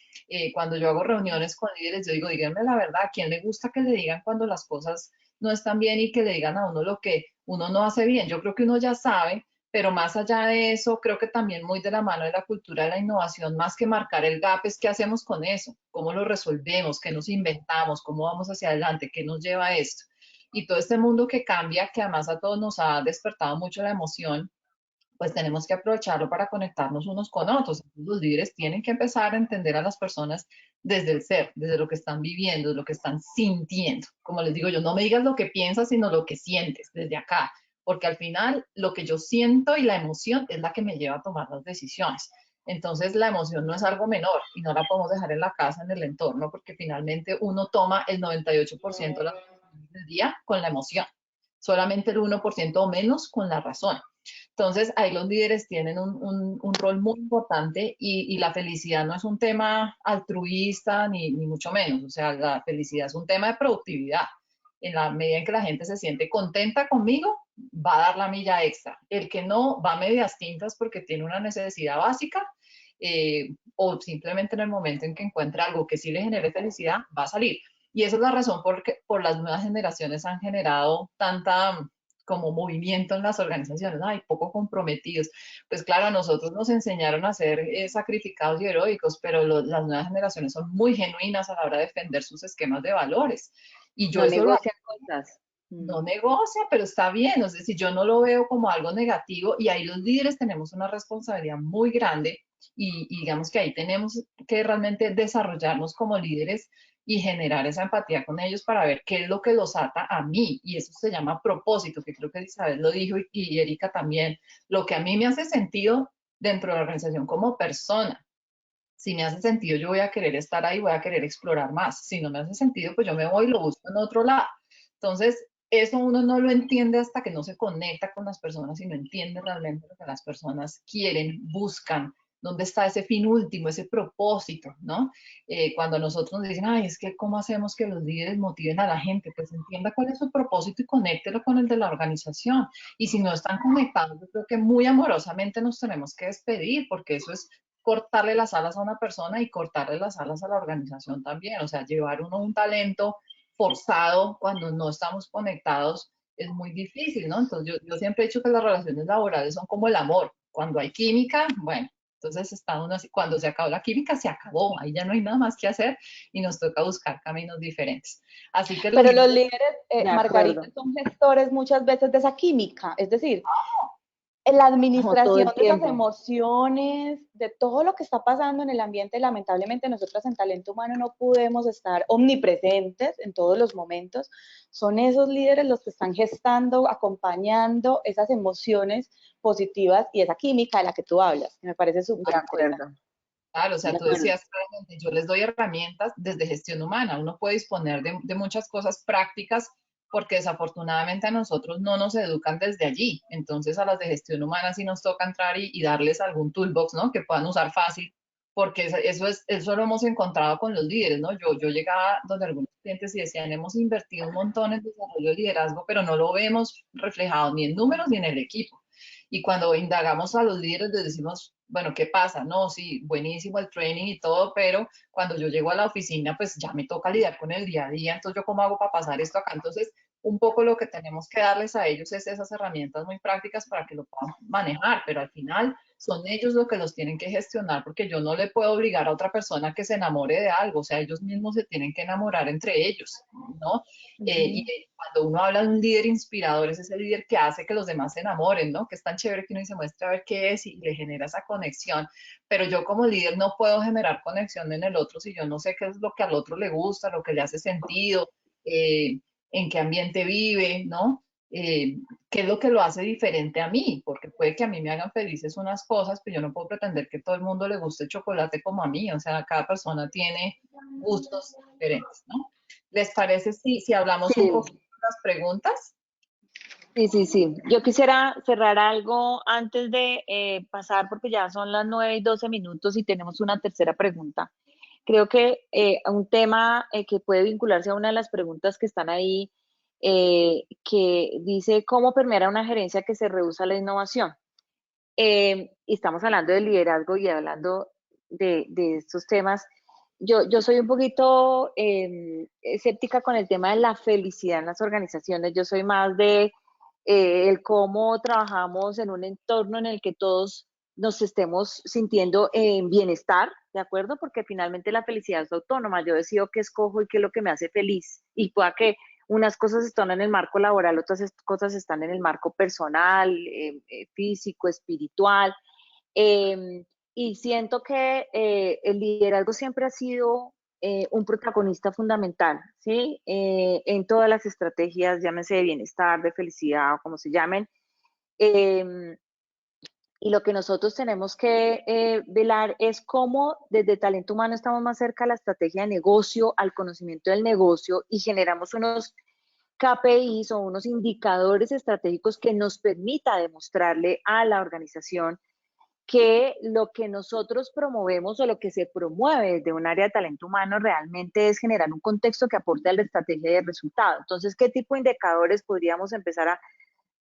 Cuando yo hago reuniones con líderes, yo digo, díganme la verdad, ¿a quién le gusta que le digan cuando las cosas no están bien y que le digan a uno lo que uno no hace bien? Yo creo que uno ya sabe, pero más allá de eso, creo que también muy de la mano de la cultura de la innovación, más que marcar el gap, es qué hacemos con eso, cómo lo resolvemos, qué nos inventamos, cómo vamos hacia adelante, qué nos lleva a esto. Y todo este mundo que cambia, que además a todos nos ha despertado mucho la emoción, pues tenemos que aprovecharlo para conectarnos unos con otros. Los líderes tienen que empezar a entender a las personas desde el ser, desde lo que están viviendo, lo que están sintiendo. Como les digo yo, no me digas lo que piensas, sino lo que sientes desde acá, porque al final lo que yo siento y la emoción es la que me lleva a tomar las decisiones. Entonces la emoción no es algo menor y no la podemos dejar en la casa, en el entorno, porque finalmente uno toma el 98% de las decisiones del día con la emoción, solamente el 1% o menos con la razón. Entonces, ahí los líderes tienen un rol muy importante y la felicidad no es un tema altruista ni mucho menos. O sea, la felicidad es un tema de productividad. En la medida en que la gente se siente contenta conmigo, va a dar la milla extra. El que no va a medias tintas porque tiene una necesidad básica o simplemente en el momento en que encuentre algo que sí le genere felicidad, va a salir. Y esa es la razón por las nuevas generaciones han generado tanta como movimiento en las organizaciones, ay, poco comprometidos. Pues claro, a nosotros nos enseñaron a ser sacrificados y heroicos, pero las nuevas generaciones son muy genuinas a la hora de defender sus esquemas de valores. Y yo No eso lo negocian cosas. no negocia, pero está bien, es decir, yo no lo veo como algo negativo y ahí los líderes tenemos una responsabilidad muy grande y digamos que ahí tenemos que realmente desarrollarnos como líderes y generar esa empatía con ellos para ver qué es lo que los ata a mí y eso se llama propósito, que creo que Isabel lo dijo y Erika también, lo que a mí me hace sentido dentro de la organización como persona. Si me hace sentido, yo voy a querer estar ahí, voy a querer explorar más. Si no me hace sentido, pues yo me voy y lo busco en otro lado. Entonces, eso uno no lo entiende hasta que no se conecta con las personas y no entiende realmente lo que las personas quieren, buscan, dónde está ese fin último, ese propósito, ¿no? Cuando nosotros nos dicen, ay, es que ¿cómo hacemos que los líderes motiven a la gente? Pues entienda cuál es su propósito y conéctelo con el de la organización. Y si no están conectados, yo creo que muy amorosamente nos tenemos que despedir, porque eso es cortarle las alas a una persona y cortarle las alas a la organización también. O sea, llevar uno un talento forzado cuando no estamos conectados es muy difícil, ¿no? Entonces yo siempre he dicho que las relaciones laborales son como el amor. Cuando hay química, bueno, entonces está uno así, cuando se acabó la química, se acabó, ahí ya no hay nada más que hacer y nos toca buscar caminos diferentes. Así que Pero los líderes, De Margarita, acuerdo, son gestores muchas veces de esa química, es decir, en la como todo administración el de esas tiempo. emociones, de todo lo que está pasando en el ambiente, lamentablemente nosotros en talento humano no podemos estar omnipresentes en todos los momentos. Son esos líderes los que están gestando, acompañando esas emociones positivas y esa química de la que tú hablas, que me parece De súper interesante. acuerdo, claro, o de sea, tú acuerdo. decías, claramente, yo les doy herramientas desde gestión humana. Uno puede disponer de muchas cosas prácticas porque desafortunadamente a nosotros no nos educan desde allí. Entonces a las de gestión humana sí nos toca entrar y darles algún toolbox, ¿no? Que puedan usar fácil, porque eso lo hemos encontrado con los líderes, ¿no? Yo llegaba donde algunos clientes y decían, hemos invertido un montón en desarrollo de liderazgo, pero no lo vemos reflejado ni en números ni en el equipo. Y cuando indagamos a los líderes les decimos, bueno, ¿qué pasa? No, sí, buenísimo el training y todo, pero cuando yo llego a la oficina, pues ya me toca lidiar con el día a día, entonces yo cómo hago para pasar esto acá. Entonces, un poco lo que tenemos que darles a ellos es esas herramientas muy prácticas para que lo puedan manejar, pero al final son ellos los que los tienen que gestionar, porque yo no le puedo obligar a otra persona que se enamore de algo, o sea, ellos mismos se tienen que enamorar entre ellos, ¿no? Y cuando uno habla de un líder inspirador, es ese líder que hace que los demás se enamoren, ¿no? Que es tan chévere que uno se muestra a ver qué es y le genera esa conexión. Pero yo como líder no puedo generar conexión en el otro si yo no sé qué es lo que al otro le gusta, lo que le hace sentido, en qué ambiente vive, ¿no? Qué es lo que lo hace diferente a mí, porque puede que a mí me hagan felices unas cosas, pero yo no puedo pretender que todo el mundo le guste el chocolate como a mí, o sea, cada persona tiene gustos diferentes, ¿no? ¿Les parece si hablamos un Sí, poquito de las preguntas? sí. Yo quisiera cerrar algo antes de pasar, porque ya son las 9:12 y tenemos una tercera pregunta. Creo que un tema que puede vincularse a una de las preguntas que están ahí, que dice cómo permear a una gerencia que se rehúsa a la innovación. Y estamos hablando de liderazgo y hablando de estos temas. Yo soy un poquito escéptica con el tema de la felicidad en las organizaciones. Yo soy más de el cómo trabajamos en un entorno en el que todos nos estemos sintiendo en bienestar, ¿de acuerdo? Porque finalmente la felicidad es autónoma. Yo decido qué escojo y qué es lo que me hace feliz. Y pueda que unas cosas están en el marco laboral, otras cosas están en el marco personal, físico, espiritual. Eh, y siento que el liderazgo siempre ha sido un protagonista fundamental, ¿sí? En todas las estrategias, llámense de bienestar, de felicidad o como se llamen. Eh, y lo que nosotros tenemos que velar es cómo desde talento humano estamos más cerca a la estrategia de negocio, al conocimiento del negocio y generamos unos KPIs o unos indicadores estratégicos que nos permita demostrarle a la organización que lo que nosotros promovemos o lo que se promueve desde un área de talento humano realmente es generar un contexto que aporte a la estrategia de resultado. Entonces, ¿qué tipo de indicadores podríamos empezar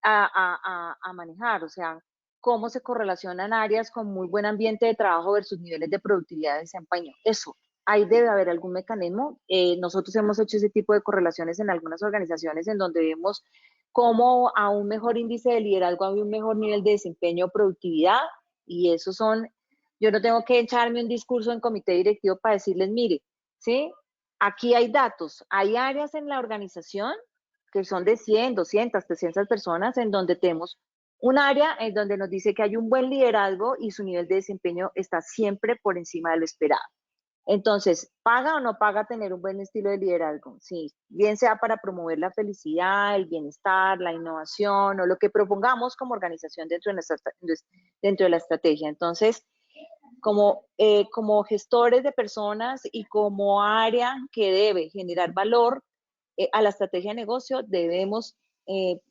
a manejar? O sea, ¿cómo se correlacionan áreas con muy buen ambiente de trabajo versus niveles de productividad y desempeño? Eso, ahí debe haber algún mecanismo. Nosotros hemos hecho ese tipo de correlaciones en algunas organizaciones en donde vemos cómo a un mejor índice de liderazgo, a un mejor nivel de desempeño o productividad, y esos son, yo no tengo que echarme un discurso en comité directivo para decirles, mire, ¿sí? Aquí hay datos, hay áreas en la organización que son de 100, 200, 300 personas en donde tenemos un área en donde nos dice que hay un buen liderazgo y su nivel de desempeño está siempre por encima de lo esperado. Entonces, ¿paga o no paga tener un buen estilo de liderazgo? Sí, bien sea para promover la felicidad, el bienestar, la innovación o lo que propongamos como organización dentro de la estrategia. Entonces, como gestores de personas y como área que debe generar valor, a la estrategia de negocio debemos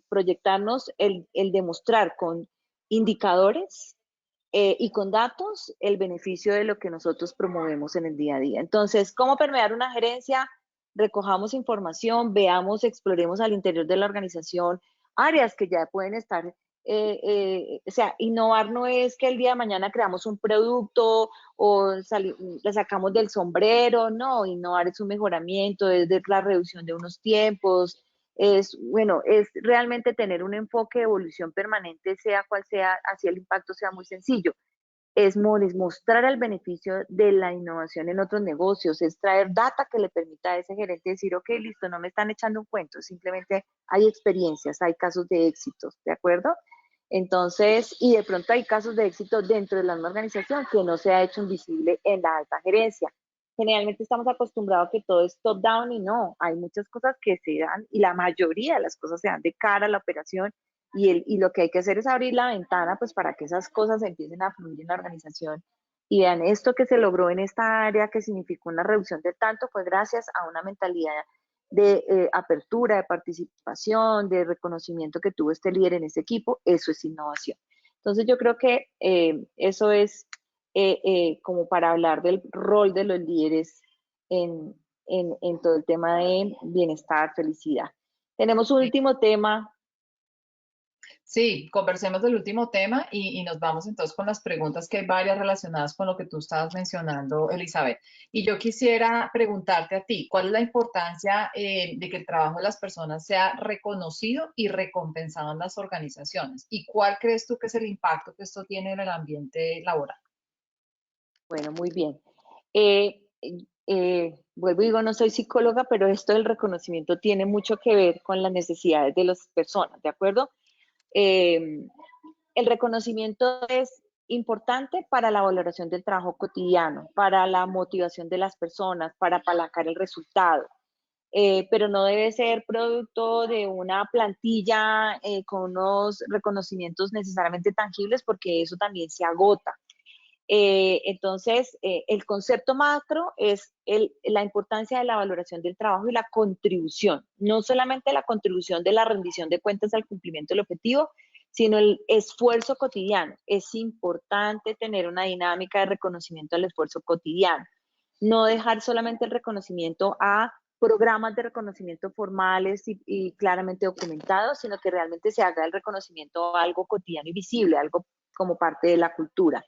proyectarnos el demostrar con indicadores y con datos el beneficio de lo que nosotros promovemos en el día a día. Entonces, ¿cómo permear una gerencia? Recojamos información, veamos, exploremos al interior de la organización áreas que ya pueden estar, o sea, innovar no es que el día de mañana creamos un producto o le sacamos del sombrero, no, innovar es un mejoramiento, es de la reducción de unos tiempos, es, bueno, es realmente tener un enfoque de evolución permanente, sea cual sea, así el impacto sea muy sencillo. Es mostrar el beneficio de la innovación en otros negocios, es traer data que le permita a ese gerente decir, ok, listo, no me están echando un cuento, simplemente hay experiencias, hay casos de éxitos, ¿de acuerdo? Entonces, y de pronto hay casos de éxito dentro de la misma organización que no se ha hecho invisible en la alta gerencia. Generalmente estamos acostumbrados a que todo es top-down y no, hay muchas cosas que se dan y la mayoría de las cosas se dan de cara a la operación y lo que hay que hacer es abrir la ventana pues para que esas cosas empiecen a fluir en la organización y vean esto que se logró en esta área que significó una reducción de tanto fue gracias a una mentalidad de apertura, de participación, de reconocimiento que tuvo este líder en ese equipo, eso es innovación. Entonces yo creo que eso es como para hablar del rol de los líderes en todo el tema de bienestar, felicidad. Tenemos un último tema. Sí, conversemos del último tema y nos vamos entonces con las preguntas, que hay varias relacionadas con lo que tú estabas mencionando, Elizabeth. Y yo quisiera preguntarte a ti, ¿cuál es la importancia de que el trabajo de las personas sea reconocido y recompensado en las organizaciones? ¿Y cuál crees tú que es el impacto que esto tiene en el ambiente laboral? Bueno, muy bien. Vuelvo y digo, no soy psicóloga, pero esto del reconocimiento tiene mucho que ver con las necesidades de las personas, ¿de acuerdo? El reconocimiento es importante para la valoración del trabajo cotidiano, para la motivación de las personas, para apalancar el resultado. Pero no debe ser producto de una plantilla con unos reconocimientos necesariamente tangibles, porque eso también se agota. Entonces, el concepto macro es la importancia de la valoración del trabajo y la contribución, no solamente la contribución de la rendición de cuentas al cumplimiento del objetivo, sino el esfuerzo cotidiano. Es importante tener una dinámica de reconocimiento al esfuerzo cotidiano, no dejar solamente el reconocimiento a programas de reconocimiento formales y claramente documentados, sino que realmente se haga el reconocimiento a algo cotidiano y visible, algo como parte de la cultura.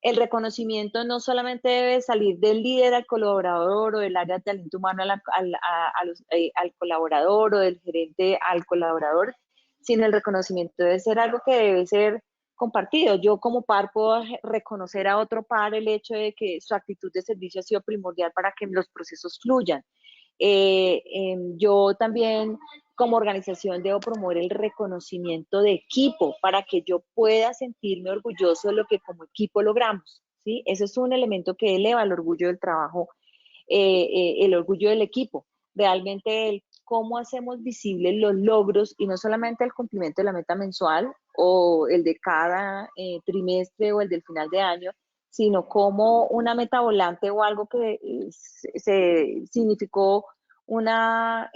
El reconocimiento no solamente debe salir del líder al colaborador o del área de talento humano al colaborador o del gerente al colaborador, sino el reconocimiento debe ser algo que debe ser compartido. Yo como par puedo reconocer a otro par el hecho de que su actitud de servicio ha sido primordial para que los procesos fluyan. Yo también como organización debo promover el reconocimiento de equipo para que yo pueda sentirme orgulloso de lo que como equipo logramos, ¿sí? Ese es un elemento que eleva el orgullo del trabajo, el orgullo del equipo. Realmente el cómo hacemos visibles los logros y no solamente el cumplimiento de la meta mensual o el de cada trimestre o el del final de año, sino como una meta volante o algo que se significó una,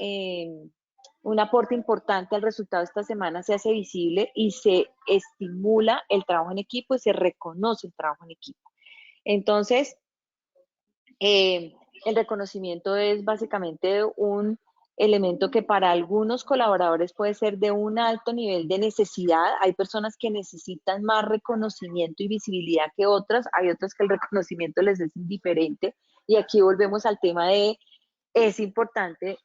un aporte importante al resultado de esta semana se hace visible y se estimula el trabajo en equipo y se reconoce el trabajo en equipo. Entonces, el reconocimiento es básicamente un elemento que para algunos colaboradores puede ser de un alto nivel de necesidad. Hay personas que necesitan más reconocimiento y visibilidad que otras. Hay otras que el reconocimiento les es indiferente. Y aquí volvemos al tema de, es importante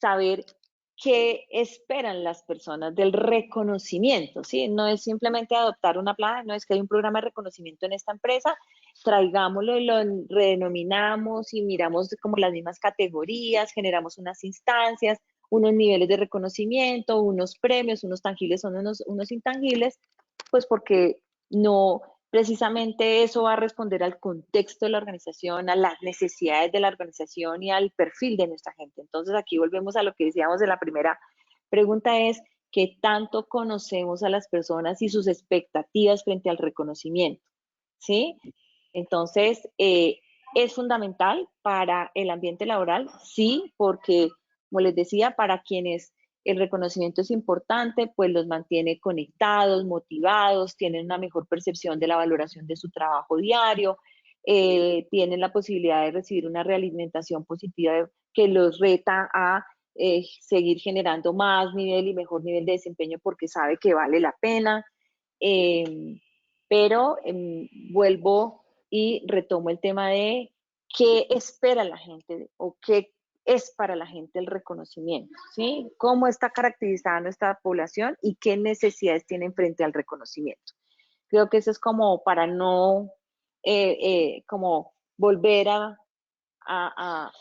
saber qué esperan las personas del reconocimiento, ¿sí? No es simplemente adoptar una plaga, no es que hay un programa de reconocimiento en esta empresa, traigámoslo y lo redenominamos y miramos como las mismas categorías, generamos unas instancias, unos niveles de reconocimiento, unos premios, unos tangibles, son unos intangibles, pues porque no, precisamente eso va a responder al contexto de la organización, a las necesidades de la organización y al perfil de nuestra gente. Entonces aquí volvemos a lo que decíamos en la primera pregunta, es qué tanto conocemos a las personas y sus expectativas frente al reconocimiento, ¿sí? Entonces, ¿es fundamental para el ambiente laboral? Sí, porque como les decía, para quienes el reconocimiento es importante, pues los mantiene conectados, motivados, tienen una mejor percepción de la valoración de su trabajo diario, tienen la posibilidad de recibir una realimentación positiva que los reta a seguir generando más nivel y mejor nivel de desempeño porque sabe que vale la pena. Pero vuelvo y retomo el tema de qué espera la gente o qué es para la gente el reconocimiento, ¿sí? ¿Cómo está caracterizada nuestra población y qué necesidades tienen frente al reconocimiento? Creo que eso es como para no, como volver a,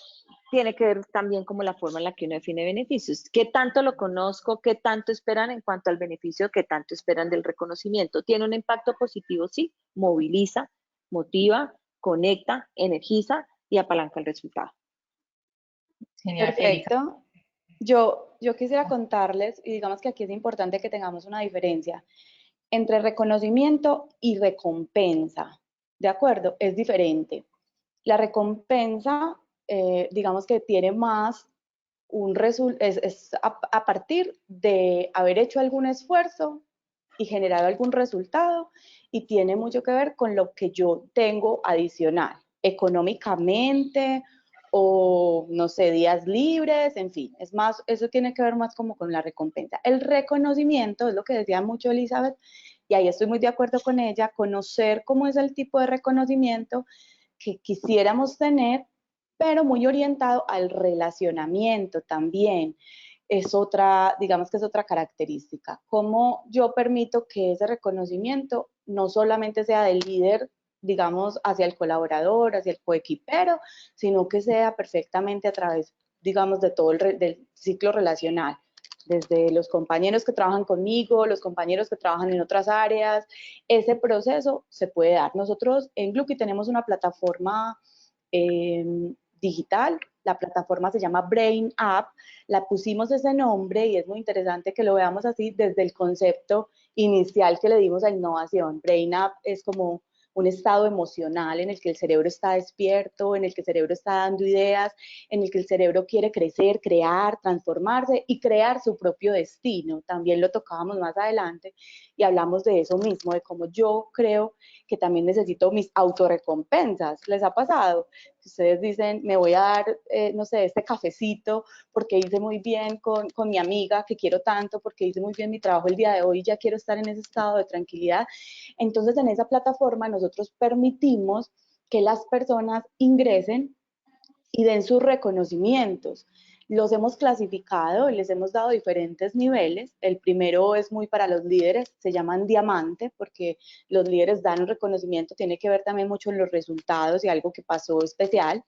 tiene que ver también como la forma en la que uno define beneficios. ¿Qué tanto lo conozco? ¿Qué tanto esperan en cuanto al beneficio? ¿Qué tanto esperan del reconocimiento? ¿Tiene un impacto positivo? Sí, moviliza, motiva, conecta, energiza y apalanca el resultado. Genial, Erika. Perfecto. Yo quisiera contarles, y digamos que aquí es importante que tengamos una diferencia entre reconocimiento y recompensa. ¿De acuerdo? Es diferente. La recompensa, digamos que tiene más es a partir de haber hecho algún esfuerzo y generado algún resultado y tiene mucho que ver con lo que yo tengo adicional, económicamente o no sé, días libres, en fin, es más, eso tiene que ver más como con la recompensa. El reconocimiento es lo que decía mucho Elizabeth y ahí estoy muy de acuerdo con ella, conocer cómo es el tipo de reconocimiento que quisiéramos tener, pero muy orientado al relacionamiento también. Es otra, digamos que es otra característica. Cómo yo permito que ese reconocimiento no solamente sea del líder, digamos, hacia el colaborador, hacia el coequipero, sino que sea perfectamente a través, digamos, de todo del ciclo relacional, desde los compañeros que trabajan conmigo, los compañeros que trabajan en otras áreas. Ese proceso se puede dar. Nosotros en Glucky tenemos una plataforma digital, la plataforma se llama Brain App, la pusimos ese nombre y es muy interesante que lo veamos así desde el concepto inicial que le dimos a innovación. Brain App es como un estado emocional en el que el cerebro está despierto, en el que el cerebro está dando ideas, en el que el cerebro quiere crecer, crear, transformarse y crear su propio destino. También lo tocábamos más adelante y hablamos de eso mismo, de cómo yo creo que también necesito mis autorrecompensas. ¿Les ha pasado? Ustedes dicen, me voy a dar, no sé, este cafecito porque hice muy bien con mi amiga que quiero tanto, porque hice muy bien mi trabajo el día de hoy y ya quiero estar en ese estado de tranquilidad. Entonces, en esa plataforma nosotros permitimos que las personas ingresen y den sus reconocimientos. Los hemos clasificado y les hemos dado diferentes niveles. El primero es muy para los líderes, se llaman diamante, porque los líderes dan un reconocimiento, tiene que ver también mucho en los resultados y algo que pasó especial.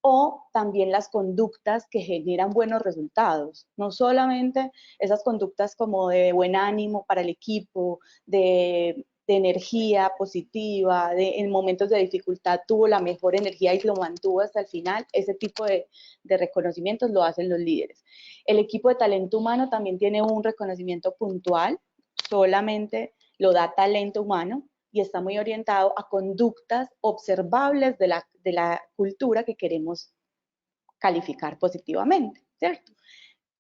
O también las conductas que generan buenos resultados, no solamente esas conductas como de buen ánimo para el equipo, de energía positiva, en momentos de dificultad tuvo la mejor energía y lo mantuvo hasta el final. Ese tipo de reconocimientos lo hacen los líderes. El equipo de talento humano también tiene un reconocimiento puntual, solamente lo da talento humano y está muy orientado a conductas observables de la cultura que queremos calificar positivamente, ¿cierto?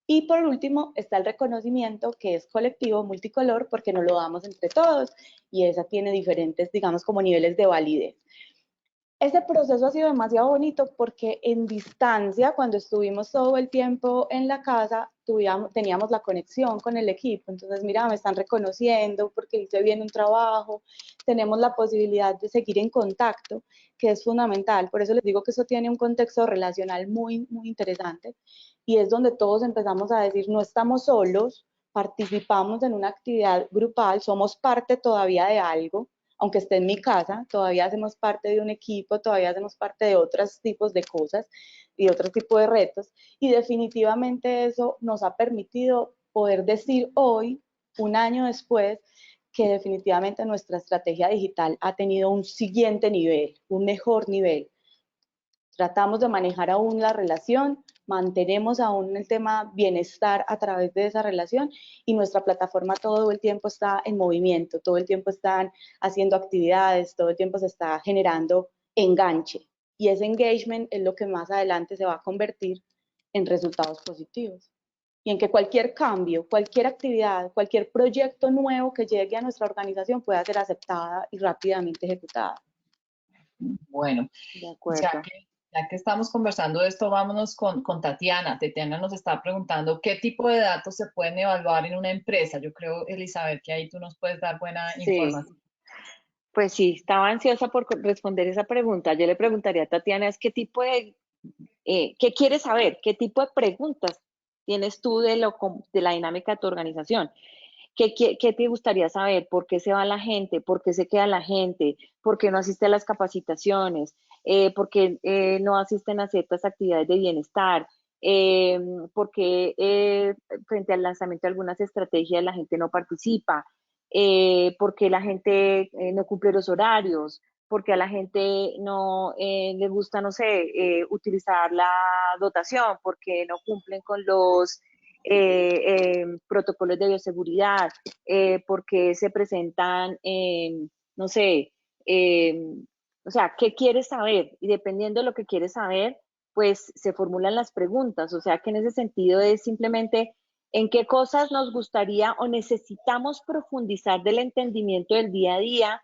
Y por último está el reconocimiento que es colectivo, multicolor, porque nos lo damos entre todos y esa tiene diferentes, digamos, como niveles de validez. Ese proceso ha sido demasiado bonito porque en distancia, cuando estuvimos todo el tiempo en la casa, teníamos la conexión con el equipo. Entonces, mira, me están reconociendo porque hice bien un trabajo. Tenemos la posibilidad de seguir en contacto, que es fundamental. Por eso les digo que eso tiene un contexto relacional muy, muy interesante. Y es donde todos empezamos a decir, no estamos solos, participamos en una actividad grupal, somos parte todavía de algo, aunque esté en mi casa, todavía hacemos parte de un equipo, todavía hacemos parte de otros tipos de cosas y otros tipos de retos. Y definitivamente eso nos ha permitido poder decir hoy, un año después, que definitivamente nuestra estrategia digital ha tenido un siguiente nivel, un mejor nivel. Tratamos de manejar aún la relación, mantenemos aún el tema bienestar a través de esa relación y nuestra plataforma todo el tiempo está en movimiento, todo el tiempo están haciendo actividades, todo el tiempo se está generando enganche y ese engagement es lo que más adelante se va a convertir en resultados positivos y en que cualquier cambio, cualquier actividad, cualquier proyecto nuevo que llegue a nuestra organización pueda ser aceptada y rápidamente ejecutada. Bueno, De acuerdo. ya que estamos conversando de esto, vámonos con Tatiana. Tatiana nos está preguntando qué tipo de datos se pueden evaluar en una empresa. Yo creo, Elizabeth, que ahí tú nos puedes dar buena información. Pues sí, estaba ansiosa por responder esa pregunta. Yo le preguntaría a Tatiana, es qué tipo de, ¿qué quieres saber? ¿Qué tipo de preguntas tienes tú de la dinámica de tu organización? ¿Qué te gustaría saber? ¿Por qué se va la gente? ¿Por qué se queda la gente? ¿Por qué no asiste a las capacitaciones? ¿Por qué no asisten a ciertas actividades de bienestar? ¿Por qué frente al lanzamiento de algunas estrategias la gente no participa? ¿Por qué la gente no cumple los horarios? ¿Por qué a la gente no le gusta, no sé, utilizar la dotación? ¿Por qué no cumplen con los protocolos de bioseguridad? Porque se presentan, no sé, o sea, ¿qué quieres saber? Y dependiendo de lo que quieres saber, pues se formulan las preguntas. O sea, que en ese sentido es simplemente en qué cosas nos gustaría o necesitamos profundizar del entendimiento del día a día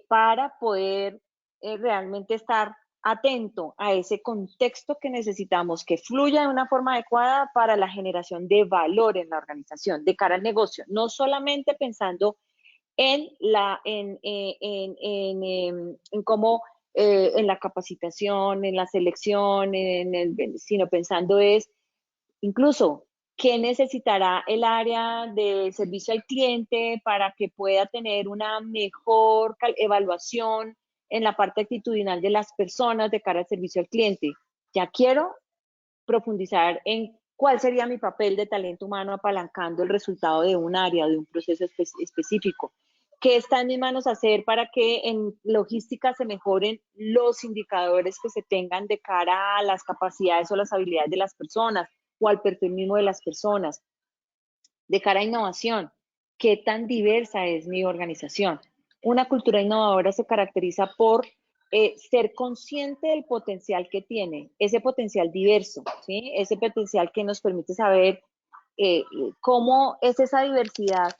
para poder realmente estar atento a ese contexto que necesitamos que fluya de una forma adecuada para la generación de valor en la organización, de cara al negocio, no solamente pensando en cómo en la capacitación, en la selección, sino pensando es incluso qué necesitará el área de servicio al cliente para que pueda tener una mejor evaluación en la parte actitudinal de las personas de cara al servicio al cliente. Ya quiero profundizar en cuál sería mi papel de talento humano apalancando el resultado de un área, de un proceso específico. ¿Qué está en mis manos hacer para que en logística se mejoren los indicadores que se tengan de cara a las capacidades o las habilidades de las personas o al perfil mismo de las personas? De cara a innovación, ¿qué tan diversa es mi organización? Una cultura innovadora se caracteriza por ser consciente del potencial que tiene, ese potencial diverso, ¿sí? Ese potencial que nos permite saber cómo es esa diversidad,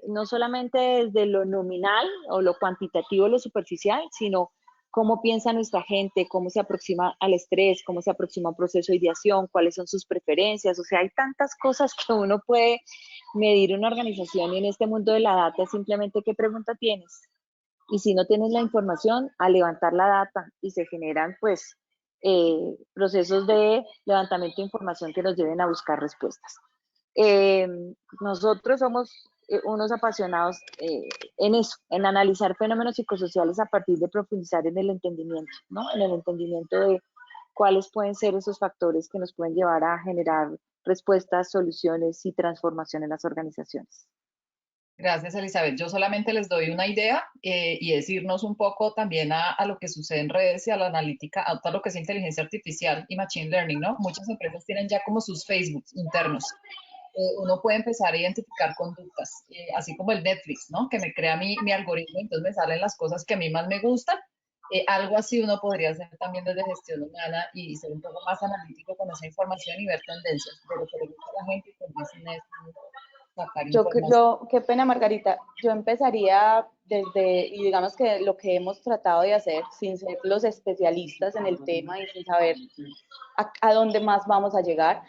no solamente desde lo nominal o lo cuantitativo, lo superficial, sino cómo piensa nuestra gente, cómo se aproxima al estrés, cómo se aproxima a un proceso de ideación, cuáles son sus preferencias. O sea, hay tantas cosas que uno puede medir una organización y en este mundo de la data simplemente qué pregunta tienes. Y si no tienes la información, a levantar la data y se generan pues procesos de levantamiento de información que nos lleven a buscar respuestas. Nosotros somos unos apasionados en eso, en analizar fenómenos psicosociales a partir de profundizar en el entendimiento, ¿no? En el entendimiento de cuáles pueden ser esos factores que nos pueden llevar a generar respuestas, soluciones y transformación en las organizaciones. Gracias, Elizabeth. Yo solamente les doy una idea y decirnos un poco también a lo que sucede en redes y a la analítica, a todo lo que es inteligencia artificial y machine learning, ¿no? Muchas empresas tienen ya como sus Facebooks internos. Uno puede empezar a identificar conductas, así como el Netflix, ¿no? Que me crea mi algoritmo, entonces me salen las cosas que a mí más me gustan. Algo así uno podría hacer también desde gestión humana y ser un poco más analítico con esa información y ver tendencias de lo que le gusta a la gente y con más sacar información. Qué pena, Margarita, yo empezaría desde, y digamos que lo que hemos tratado de hacer, sin ser los especialistas en el tema y sin saber a dónde más vamos a llegar,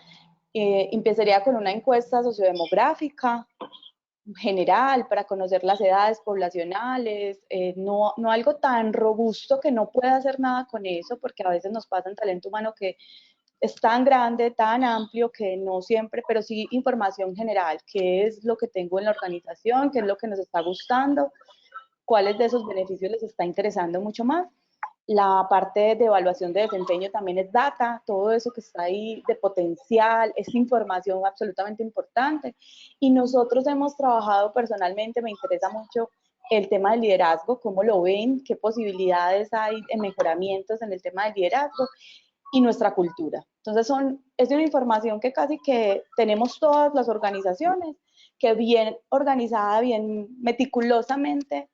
empezaría con una encuesta sociodemográfica general para conocer las edades poblacionales, no algo tan robusto que no pueda hacer nada con eso, porque a veces nos pasa en talento humano que es tan grande, tan amplio, que no siempre, pero sí información general, qué es lo que tengo en la organización, qué es lo que nos está gustando, cuáles de esos beneficios les está interesando mucho más. La parte de evaluación de desempeño también es data, todo eso que está ahí de potencial, es información absolutamente importante. Y nosotros hemos trabajado personalmente, me interesa mucho el tema del liderazgo, cómo lo ven, qué posibilidades hay de mejoramientos en el tema del liderazgo y nuestra cultura. Entonces es una información que casi que tenemos todas las organizaciones, que bien organizada, bien meticulosamente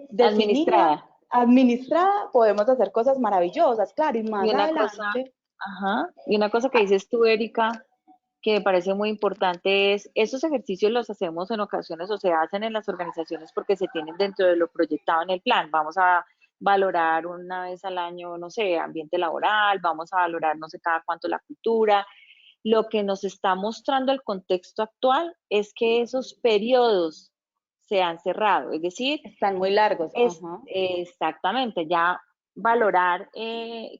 definida, administrada, podemos hacer cosas maravillosas, claro, y más adelante. Ajá. Y una cosa que dices tú, Erika, que me parece muy importante es, esos ejercicios los hacemos en ocasiones o se hacen en las organizaciones porque se tienen dentro de lo proyectado en el plan. Vamos a valorar una vez al año, no sé, ambiente laboral, vamos a valorar no sé cada cuánto la cultura. Lo que nos está mostrando el contexto actual es que esos periodos se han cerrado, es decir, Están muy largos. es Ajá. exactamente, ya valorar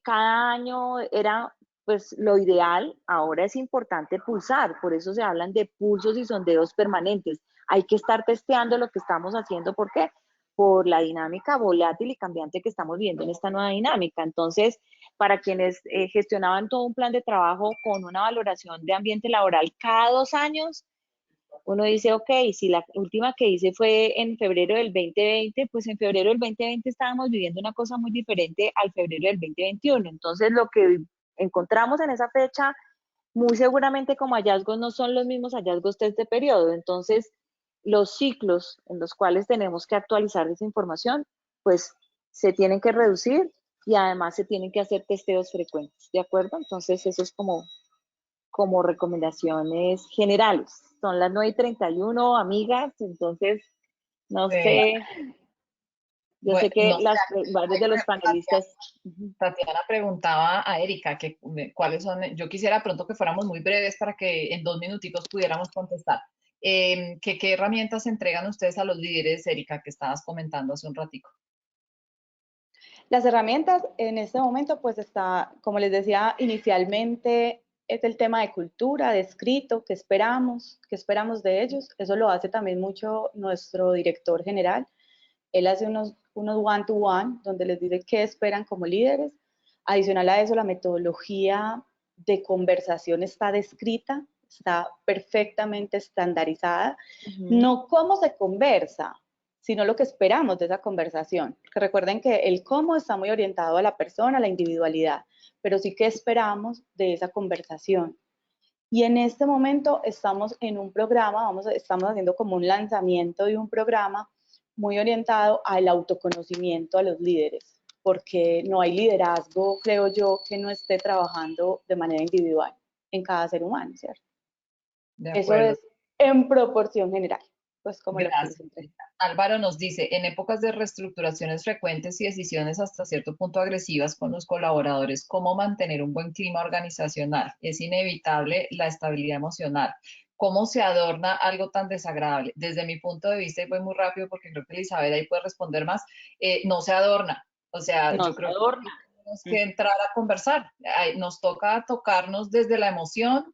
cada año era pues lo ideal, ahora es importante pulsar, por eso se hablan de pulsos y sondeos permanentes. Hay que estar testeando lo que estamos haciendo, ¿por qué? Por la dinámica volátil y cambiante que estamos viendo en esta nueva dinámica. Entonces, para quienes gestionaban todo un plan de trabajo con una valoración de ambiente laboral cada 2 años, uno dice, ok, si la última que hice fue en febrero del 2020, pues en febrero del 2020 estábamos viviendo una cosa muy diferente al febrero del 2021. Entonces, lo que encontramos en esa fecha, muy seguramente como hallazgos no son los mismos hallazgos de este periodo. Entonces, los ciclos en los cuales tenemos que actualizar esa información, pues se tienen que reducir y además se tienen que hacer testeos frecuentes, ¿de acuerdo? Entonces, eso es como recomendaciones generales. Son las 9:31, amigas, entonces no Eh, sé, yo sé bueno, que no sé, varios de los panelistas, Tatiana preguntaba a Erika que cuáles son, yo quisiera pronto que fuéramos muy breves para que en 2 minuticos pudiéramos contestar. ¿Qué herramientas entregan ustedes a los líderes, Erika, que estabas comentando hace un ratico? Las herramientas en este momento, pues está, como les decía inicialmente, es el tema de cultura, de escrito, qué esperamos de ellos. Eso lo hace también mucho nuestro director general. Él hace unos one-to-one donde les dice qué esperan como líderes. Adicional a eso, la metodología de conversación está descrita, está perfectamente estandarizada. No cómo se conversa, sino lo que esperamos de esa conversación. Que recuerden que el cómo está muy orientado a la persona, a la individualidad, pero sí que esperamos de esa conversación. Y en este momento estamos en un programa, estamos haciendo como un lanzamiento de un programa muy orientado al autoconocimiento a los líderes, porque no hay liderazgo, creo yo, que no esté trabajando de manera individual en cada ser humano, ¿cierto? De Eso acuerdo. es en proporción general, pues como lo que les Gracias. entrego. Álvaro nos dice, en épocas de reestructuraciones frecuentes y decisiones hasta cierto punto agresivas con los colaboradores, ¿cómo mantener un buen clima organizacional? Es inevitable la estabilidad emocional. ¿Cómo se adorna algo tan desagradable? Desde mi punto de vista, y voy muy rápido porque creo que Elizabeth ahí puede responder más, no se adorna. O sea, no yo se creo adorna. que tenemos que entrar a conversar. Nos toca tocarnos desde la emoción.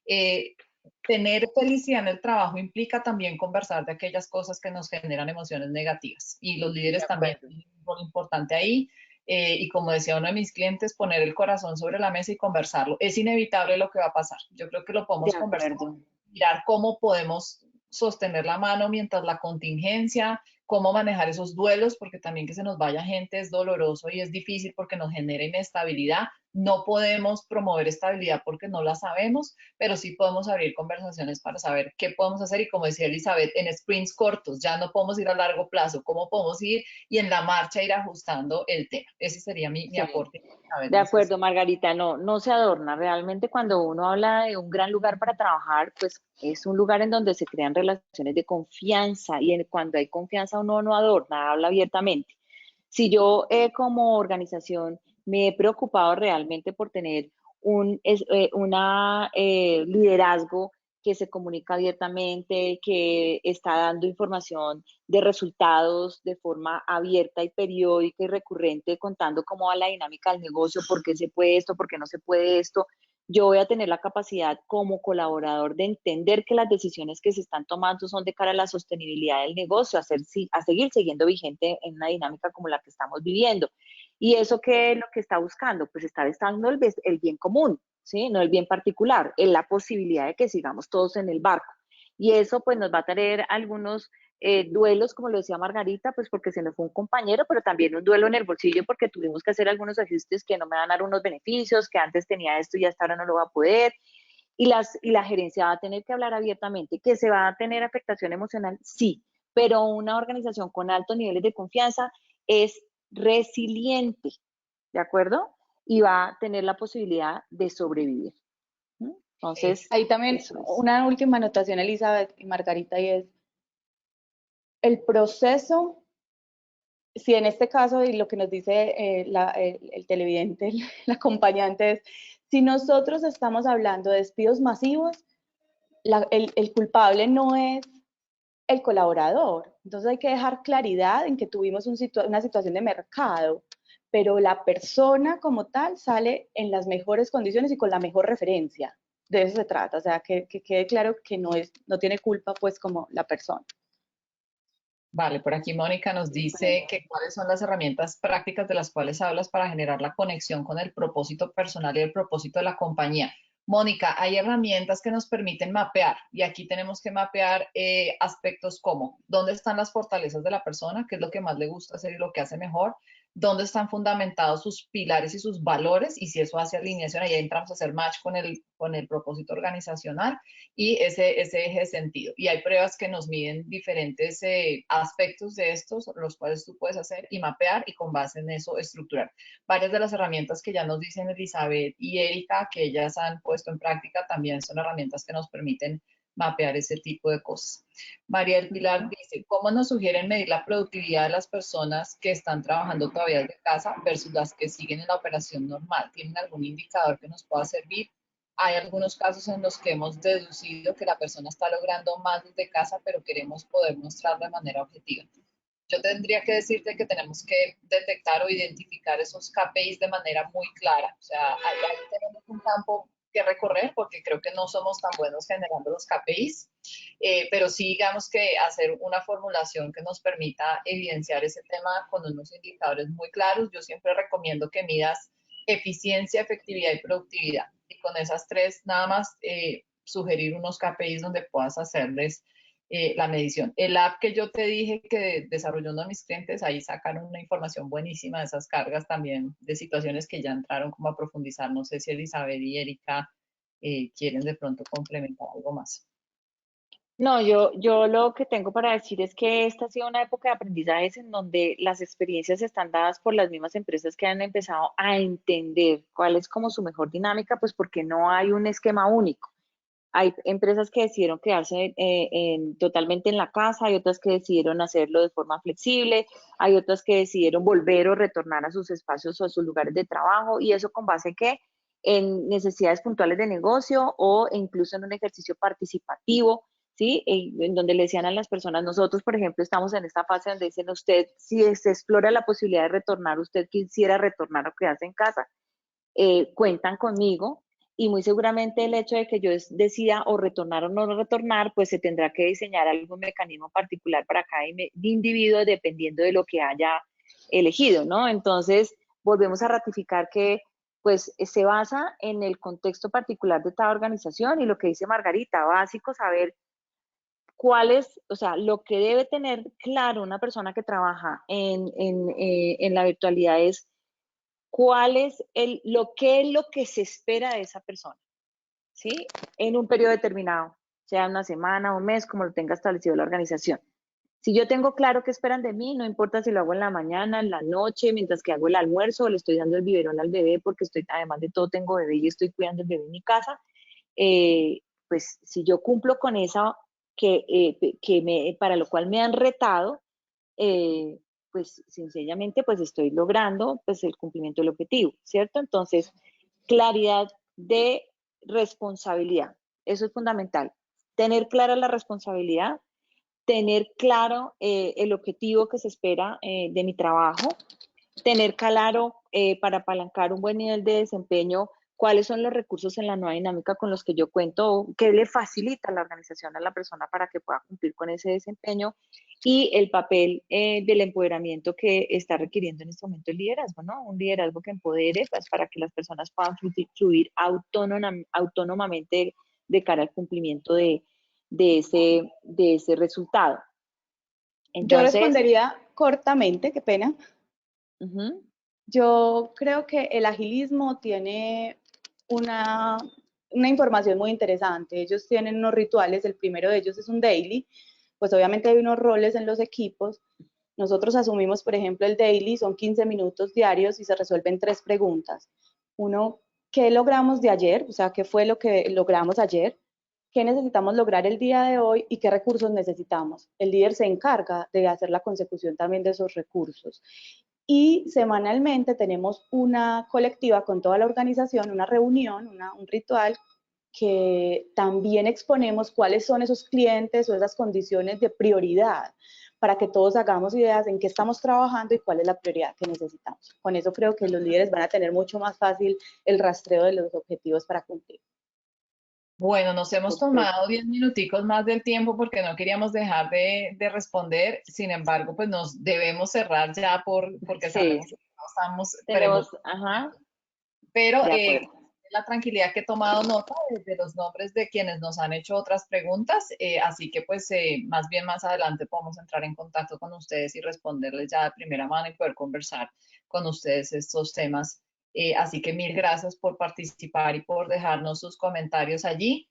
eh, Tener felicidad en el trabajo implica también conversar de aquellas cosas que nos generan emociones negativas y los De líderes también acuerdo. tienen un rol importante ahí. Y como decía uno de mis clientes, poner el corazón sobre la mesa y conversarlo. Es inevitable lo que va a pasar. Yo creo que lo De podemos conversar, acuerdo. mirar cómo podemos sostener la mano mientras la contingencia, cómo manejar esos duelos, porque también que se nos vaya gente es doloroso y es difícil porque nos genera inestabilidad. No podemos promover estabilidad porque no la sabemos, pero sí podemos abrir conversaciones para saber qué podemos hacer y como decía Elizabeth, en sprints cortos, ya no podemos ir a largo plazo, cómo podemos ir y en la marcha ir ajustando el tema. Ese sería mi Sí. aporte. Elizabeth, De no sé si... acuerdo, Margarita, no, no se adorna. Realmente cuando uno habla de un gran lugar para trabajar, pues es un lugar en donde se crean relaciones de confianza y cuando hay confianza uno no adorna, habla abiertamente. Si yo como organización me he preocupado realmente por tener una liderazgo que se comunica abiertamente, que está dando información de resultados de forma abierta y periódica y recurrente, contando cómo va la dinámica del negocio, por qué se puede esto, por qué no se puede esto. Yo voy a tener la capacidad como colaborador de entender que las decisiones que se están tomando son de cara a la sostenibilidad del negocio, a seguir siguiendo vigente en una dinámica como la que estamos viviendo. ¿Y eso qué es lo que está buscando? Pues está buscando el bien común, ¿sí? No el bien particular, es la posibilidad de que sigamos todos en el barco. Y eso pues nos va a traer algunos duelos, como lo decía Margarita, pues porque se nos fue un compañero, pero también un duelo en el bolsillo porque tuvimos que hacer algunos ajustes que no me van a dar unos beneficios, que antes tenía esto y hasta ahora no lo va a poder. Y la gerencia va a tener que hablar abiertamente, que se va a tener afectación emocional, sí, pero una organización con altos niveles de confianza es resiliente, ¿de acuerdo? y va a tener la posibilidad de sobrevivir. Entonces, ahí también una última anotación, Elizabeth y Margarita, y es el proceso. Si en este caso, y lo que nos dice el televidente, el acompañante, es, si nosotros estamos hablando de despidos masivos, el culpable no es el colaborador. Entonces hay que dejar claridad en que tuvimos una situación de mercado, pero la persona como tal sale en las mejores condiciones y con la mejor referencia. De eso se trata, o sea, que quede claro que no tiene culpa pues como la persona. Vale, por aquí Mónica nos dice que cuáles son las herramientas prácticas de las cuales hablas para generar la conexión con el propósito personal y el propósito de la compañía. Mónica, hay herramientas que nos permiten mapear y aquí tenemos que mapear aspectos como dónde están las fortalezas de la persona, qué es lo que más le gusta hacer y lo que hace mejor, dónde están fundamentados sus pilares y sus valores y si eso hace alineación, ahí entramos a hacer match con el propósito organizacional y ese eje de sentido. Y hay pruebas que nos miden diferentes aspectos de estos, los cuales tú puedes hacer y mapear y con base en eso estructurar. Varias de las herramientas que ya nos dicen Elizabeth y Erika, que ellas han puesto en práctica, también son herramientas que nos permiten mapear ese tipo de cosas. María del Pilar dice, ¿cómo nos sugieren medir la productividad de las personas que están trabajando todavía desde casa versus las que siguen en la operación normal? ¿Tienen algún indicador que nos pueda servir? Hay algunos casos en los que hemos deducido que la persona está logrando más desde casa, pero queremos poder mostrar de manera objetiva. Yo tendría que decirte que tenemos que detectar o identificar esos KPIs de manera muy clara. O sea, ahí tenemos un campo que recorrer porque creo que no somos tan buenos generando los KPIs, pero sí digamos que hacer una formulación que nos permita evidenciar ese tema con unos indicadores muy claros. Yo siempre recomiendo que midas eficiencia, efectividad y productividad. Y con esas tres nada más sugerir unos KPIs donde puedas hacerles la medición. El app que yo te dije que desarrolló uno de mis clientes, ahí sacaron una información buenísima de esas cargas también, de situaciones que ya entraron como a profundizar. No sé si Elizabeth y Erika quieren de pronto complementar algo más. No, yo lo que tengo para decir es que esta ha sido una época de aprendizajes en donde las experiencias están dadas por las mismas empresas que han empezado a entender cuál es como su mejor dinámica, pues porque no hay un esquema único. Hay empresas que decidieron quedarse totalmente en la casa, hay otras que decidieron hacerlo de forma flexible, hay otras que decidieron volver o retornar a sus espacios o a sus lugares de trabajo, y eso con base ¿qué? En necesidades puntuales de negocio o incluso en un ejercicio participativo, ¿sí? En donde le decían a las personas, nosotros, por ejemplo, estamos en esta fase donde dicen usted, si se explora la posibilidad de retornar, usted quisiera retornar o quedarse en casa, cuentan conmigo y muy seguramente el hecho de que yo decida o retornar o no retornar, pues se tendrá que diseñar algún mecanismo particular para cada individuo dependiendo de lo que haya elegido, ¿no? Entonces, volvemos a ratificar que pues se basa en el contexto particular de cada organización y lo que dice Margarita, básico saber cuál es, o sea, lo que debe tener claro una persona que trabaja en la virtualidad es cuál es qué es lo que se espera de esa persona, ¿sí? En un periodo determinado, sea una semana, un mes, como lo tenga establecido la organización. Si yo tengo claro qué esperan de mí, no importa si lo hago en la mañana, en la noche, mientras que hago el almuerzo, o le estoy dando el biberón al bebé, porque además de todo tengo bebé y estoy cuidando el bebé en mi casa, pues si yo cumplo con esa para lo cual me han retado, pues sencillamente pues estoy logrando pues el cumplimiento del objetivo, ¿cierto? Entonces, claridad de responsabilidad, eso es fundamental. Tener clara la responsabilidad, tener claro el objetivo que se espera de mi trabajo, tener claro para apalancar un buen nivel de desempeño cuáles son los recursos en la nueva dinámica con los que yo cuento, qué le facilita la organización a la persona para que pueda cumplir con ese desempeño y el papel del empoderamiento que está requiriendo en este momento el liderazgo, ¿no? Un liderazgo que empodere pues, para que las personas puedan fluir autónomamente de cara al cumplimiento de ese resultado. Yo Entonces, respondería cortamente, qué pena. Yo creo que el agilismo tiene una información muy interesante. Ellos tienen unos rituales, el primero de ellos es un daily, pues obviamente hay unos roles en los equipos. Nosotros asumimos, por ejemplo, el daily, son 15 minutos diarios y se resuelven 3 preguntas. Uno, ¿qué logramos de ayer? O sea, ¿qué fue lo que logramos ayer? ¿Qué necesitamos lograr el día de hoy y qué recursos necesitamos? El líder se encarga de hacer la consecución también de esos recursos. Y semanalmente tenemos una colectiva con toda la organización, una reunión, un ritual que también exponemos cuáles son esos clientes o esas condiciones de prioridad para que todos hagamos ideas en qué estamos trabajando y cuál es la prioridad que necesitamos. Con eso creo que los líderes van a tener mucho más fácil el rastreo de los objetivos para cumplir. Bueno, nos hemos tomado 10 minuticos más del tiempo porque no queríamos dejar de responder. Sin embargo, pues nos debemos cerrar ya porque Sí, sabemos que no estamos tenemos, ajá, pero de acuerdo. la tranquilidad que he tomado nota de los nombres de quienes nos han hecho otras preguntas, así que pues más bien más adelante podemos entrar en contacto con ustedes y responderles ya de primera mano y poder conversar con ustedes estos temas. Así que mil gracias por participar y por dejarnos sus comentarios allí.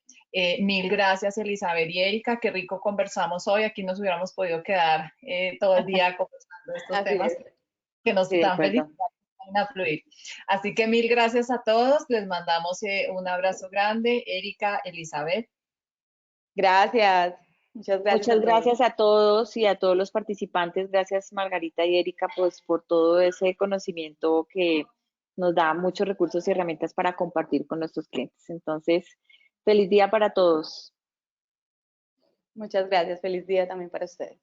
Mil gracias, Elizabeth y Erika. Qué rico conversamos hoy. Aquí nos hubiéramos podido quedar todo el día conversando de estos Así temas es. que nos Sí, de dan felicidad acuerdo. y van a fluir. Así que mil gracias a todos. Les mandamos un abrazo grande. Erika, Elizabeth. Gracias. Muchas gracias Muchas a todos. gracias a todos y a todos los participantes. Gracias, Margarita y Erika, pues por todo ese conocimiento que nos da muchos recursos y herramientas para compartir con nuestros clientes. Entonces, feliz día para todos. Muchas gracias. Feliz día también para ustedes.